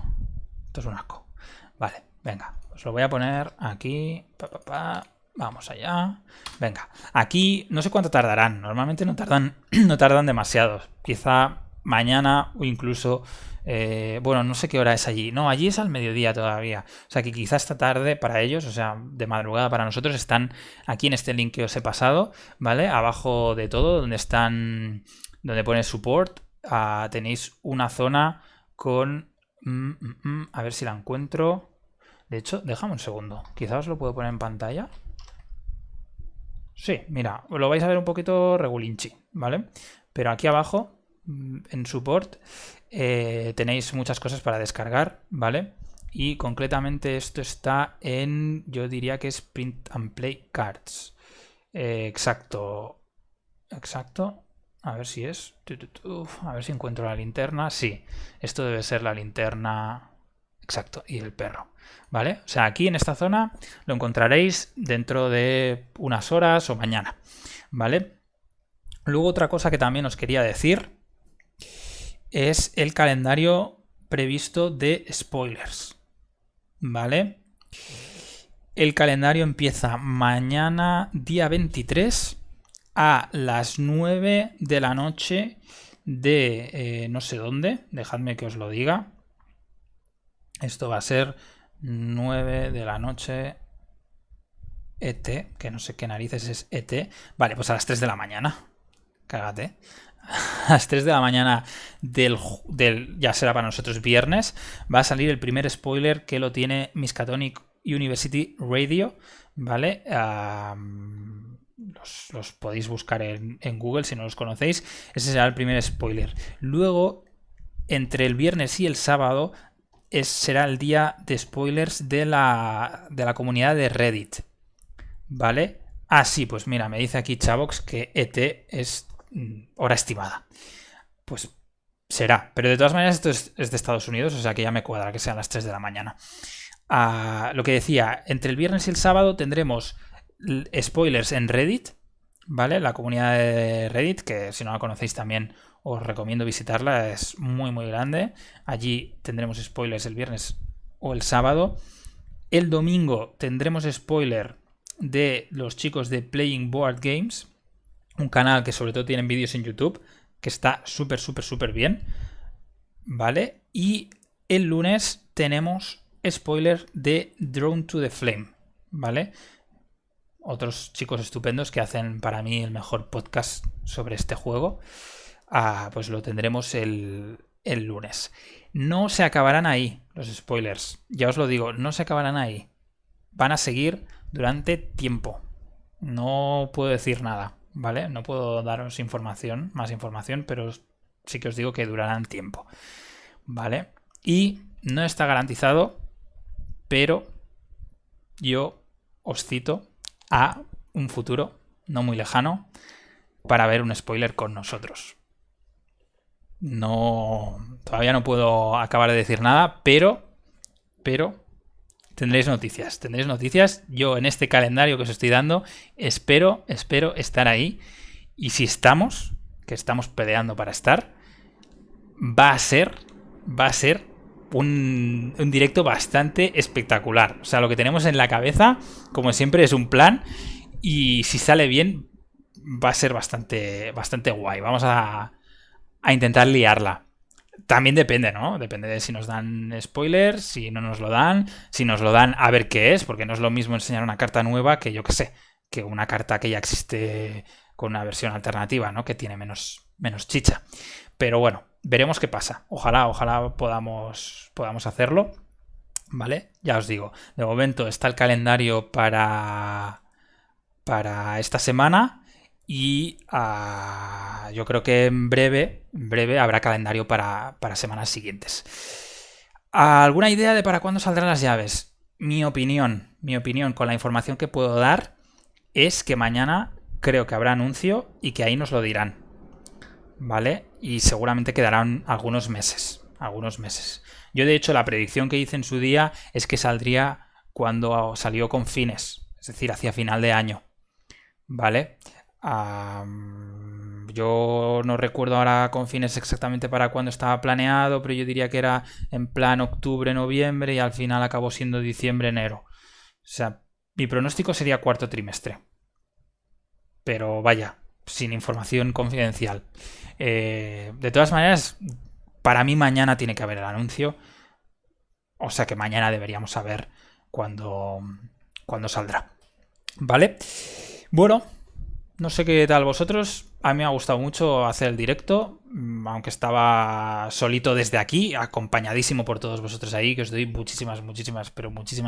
Esto es un asco. Vale, venga. Os lo voy a poner aquí. Vamos allá. Venga. Aquí no sé cuánto tardarán. Normalmente no tardan demasiado. Quizá mañana o incluso... bueno, no sé qué hora es allí. No, allí es al mediodía todavía. O sea que quizá esta tarde para ellos, o sea, de madrugada para nosotros, están aquí en este link que os he pasado, ¿vale? Abajo de todo, donde pone support, tenéis una zona con... a ver si la encuentro... De hecho, déjame un segundo. Quizá os lo puedo poner en pantalla. Sí, mira, lo vais a ver un poquito regulinchi, ¿vale? Pero aquí abajo, en support, tenéis muchas cosas para descargar, ¿vale? Y concretamente esto está en, yo diría que es Print and Play Cards. Exacto. Exacto. A ver si es... A ver si encuentro la linterna. Sí, esto debe ser la linterna... Exacto, y el perro. ¿Vale? O sea, aquí en esta zona lo encontraréis dentro de unas horas o mañana. ¿Vale? Luego otra cosa que también os quería decir es el calendario previsto de spoilers. ¿Vale? El calendario empieza mañana día 23 a las 9 de la noche de no sé dónde. Dejadme que os lo diga. Esto va a ser 9 de la noche ET, que no sé qué narices es ET. Vale, pues a las 3 de la mañana. Cágate. A las 3 de la mañana del ya será para nosotros viernes, va a salir el primer spoiler que lo tiene Miskatonic University Radio, ¿vale? los podéis buscar en Google si no los conocéis. Ese será el primer spoiler. Luego, entre el viernes y el sábado, será el día de spoilers de la comunidad de Reddit. ¿Vale? Ah, sí, pues mira, me dice aquí Chavox que ET es hora estimada. Pues será. Pero de todas maneras esto es de Estados Unidos, o sea que ya me cuadra que sean las 3 de la mañana. Lo que decía, entre el viernes y el sábado tendremos spoilers en Reddit, ¿vale? La comunidad de Reddit, que si no la conocéis también os recomiendo visitarla, es muy muy grande. Allí tendremos spoilers el viernes o el sábado. El domingo tendremos spoiler de los chicos de Playing Board Games, un canal que sobre todo tienen vídeos en YouTube, que está súper bien, ¿vale? Y el lunes tenemos spoiler de Drawn to the Flame, ¿vale? Otros chicos estupendos que hacen para mí el mejor podcast sobre este juego. Pues lo tendremos el lunes. No se acabarán ahí los spoilers, ya os lo digo, no se acabarán ahí. Van a seguir durante tiempo. No puedo decir nada, ¿vale? No puedo daros más información, pero sí que os digo que durarán tiempo, ¿vale? Y no está garantizado, pero yo os cito a un futuro no muy lejano para ver un spoiler con nosotros. Todavía no puedo acabar de decir nada, pero tendréis noticias. Yo en este calendario que os estoy dando espero estar ahí. Y si estamos, que estamos peleando para estar, va a ser un directo bastante espectacular. O sea, lo que tenemos en la cabeza, como siempre, es un plan. Y si sale bien, va a ser bastante guay. Vamos a intentar liarla. También depende, ¿no? Depende de si nos dan spoilers, si no nos lo dan, si nos lo dan a ver qué es, porque no es lo mismo enseñar una carta nueva que, yo qué sé, que una carta que ya existe con una versión alternativa, ¿no? Que tiene menos chicha. Pero bueno, veremos qué pasa. Ojalá podamos hacerlo, ¿vale? Ya os digo, de momento está el calendario para esta semana. Y yo creo que en breve habrá calendario para semanas siguientes. ¿Alguna idea de para cuándo saldrán las llaves? Mi opinión con la información que puedo dar es que mañana creo que habrá anuncio y que ahí nos lo dirán, ¿vale? Y seguramente quedarán algunos meses. Yo de hecho la predicción que hice en su día es que saldría cuando salió con fines, es decir, hacia final de año, ¿vale? Yo no recuerdo ahora con fines exactamente para cuándo estaba planeado, pero yo diría que era en plan octubre, noviembre y al final acabó siendo diciembre, enero. O sea, mi pronóstico sería cuarto trimestre. Pero vaya, sin información confidencial. De todas maneras, para mí mañana tiene que haber el anuncio. O sea que mañana deberíamos saber cuándo saldrá. ¿Vale? Bueno, no sé qué tal vosotros. A mí me ha gustado mucho hacer el directo, aunque estaba solito desde aquí, acompañadísimo por todos vosotros ahí, que os doy muchísimas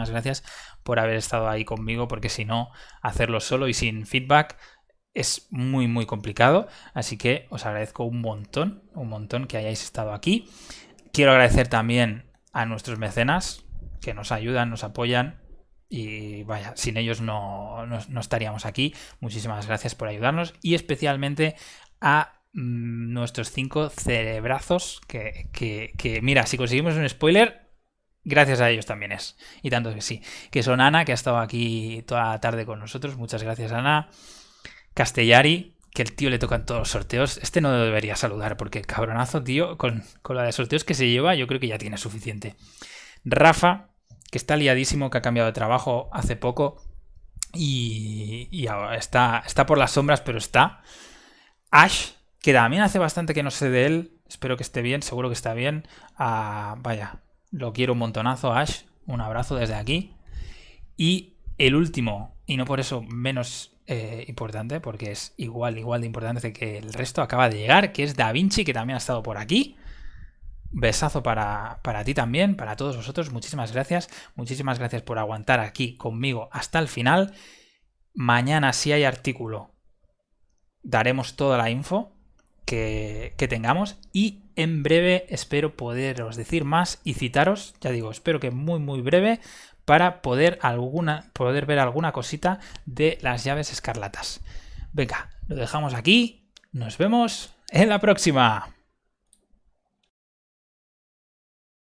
gracias por haber estado ahí conmigo, porque si no, hacerlo solo y sin feedback es muy complicado. Así que os agradezco un montón que hayáis estado aquí. Quiero agradecer también a nuestros mecenas que nos ayudan, nos apoyan. Y vaya, sin ellos no estaríamos aquí. Muchísimas gracias por ayudarnos. Y especialmente a nuestros 5 cerebrazos que mira, si conseguimos un spoiler, gracias a ellos también es. Y tanto que sí. Que son Ana, que ha estado aquí toda la tarde con nosotros. Muchas gracias, Ana. Castellari, que el tío le tocan todos los sorteos. Este no debería saludar porque el cabronazo, tío, con la de sorteos que se lleva, yo creo que ya tiene suficiente. Rafa, que está liadísimo, que ha cambiado de trabajo hace poco y ahora está por las sombras, pero está. Ash, que también hace bastante que no sé de él, espero que esté bien, seguro que está bien. Vaya, lo quiero un montonazo, Ash, un abrazo desde aquí. Y el último, y no por eso menos importante, porque es igual de importante que el resto, acaba de llegar, que es Da Vinci, que también ha estado por aquí. Besazo para ti también, para todos vosotros. Muchísimas gracias por aguantar aquí conmigo hasta el final. Mañana, si hay artículo, daremos toda la info que tengamos y en breve espero poderos decir más y citaros, ya digo, espero que muy muy breve, para poder ver alguna cosita de las llaves escarlatas. Venga, lo dejamos aquí, nos vemos en la próxima.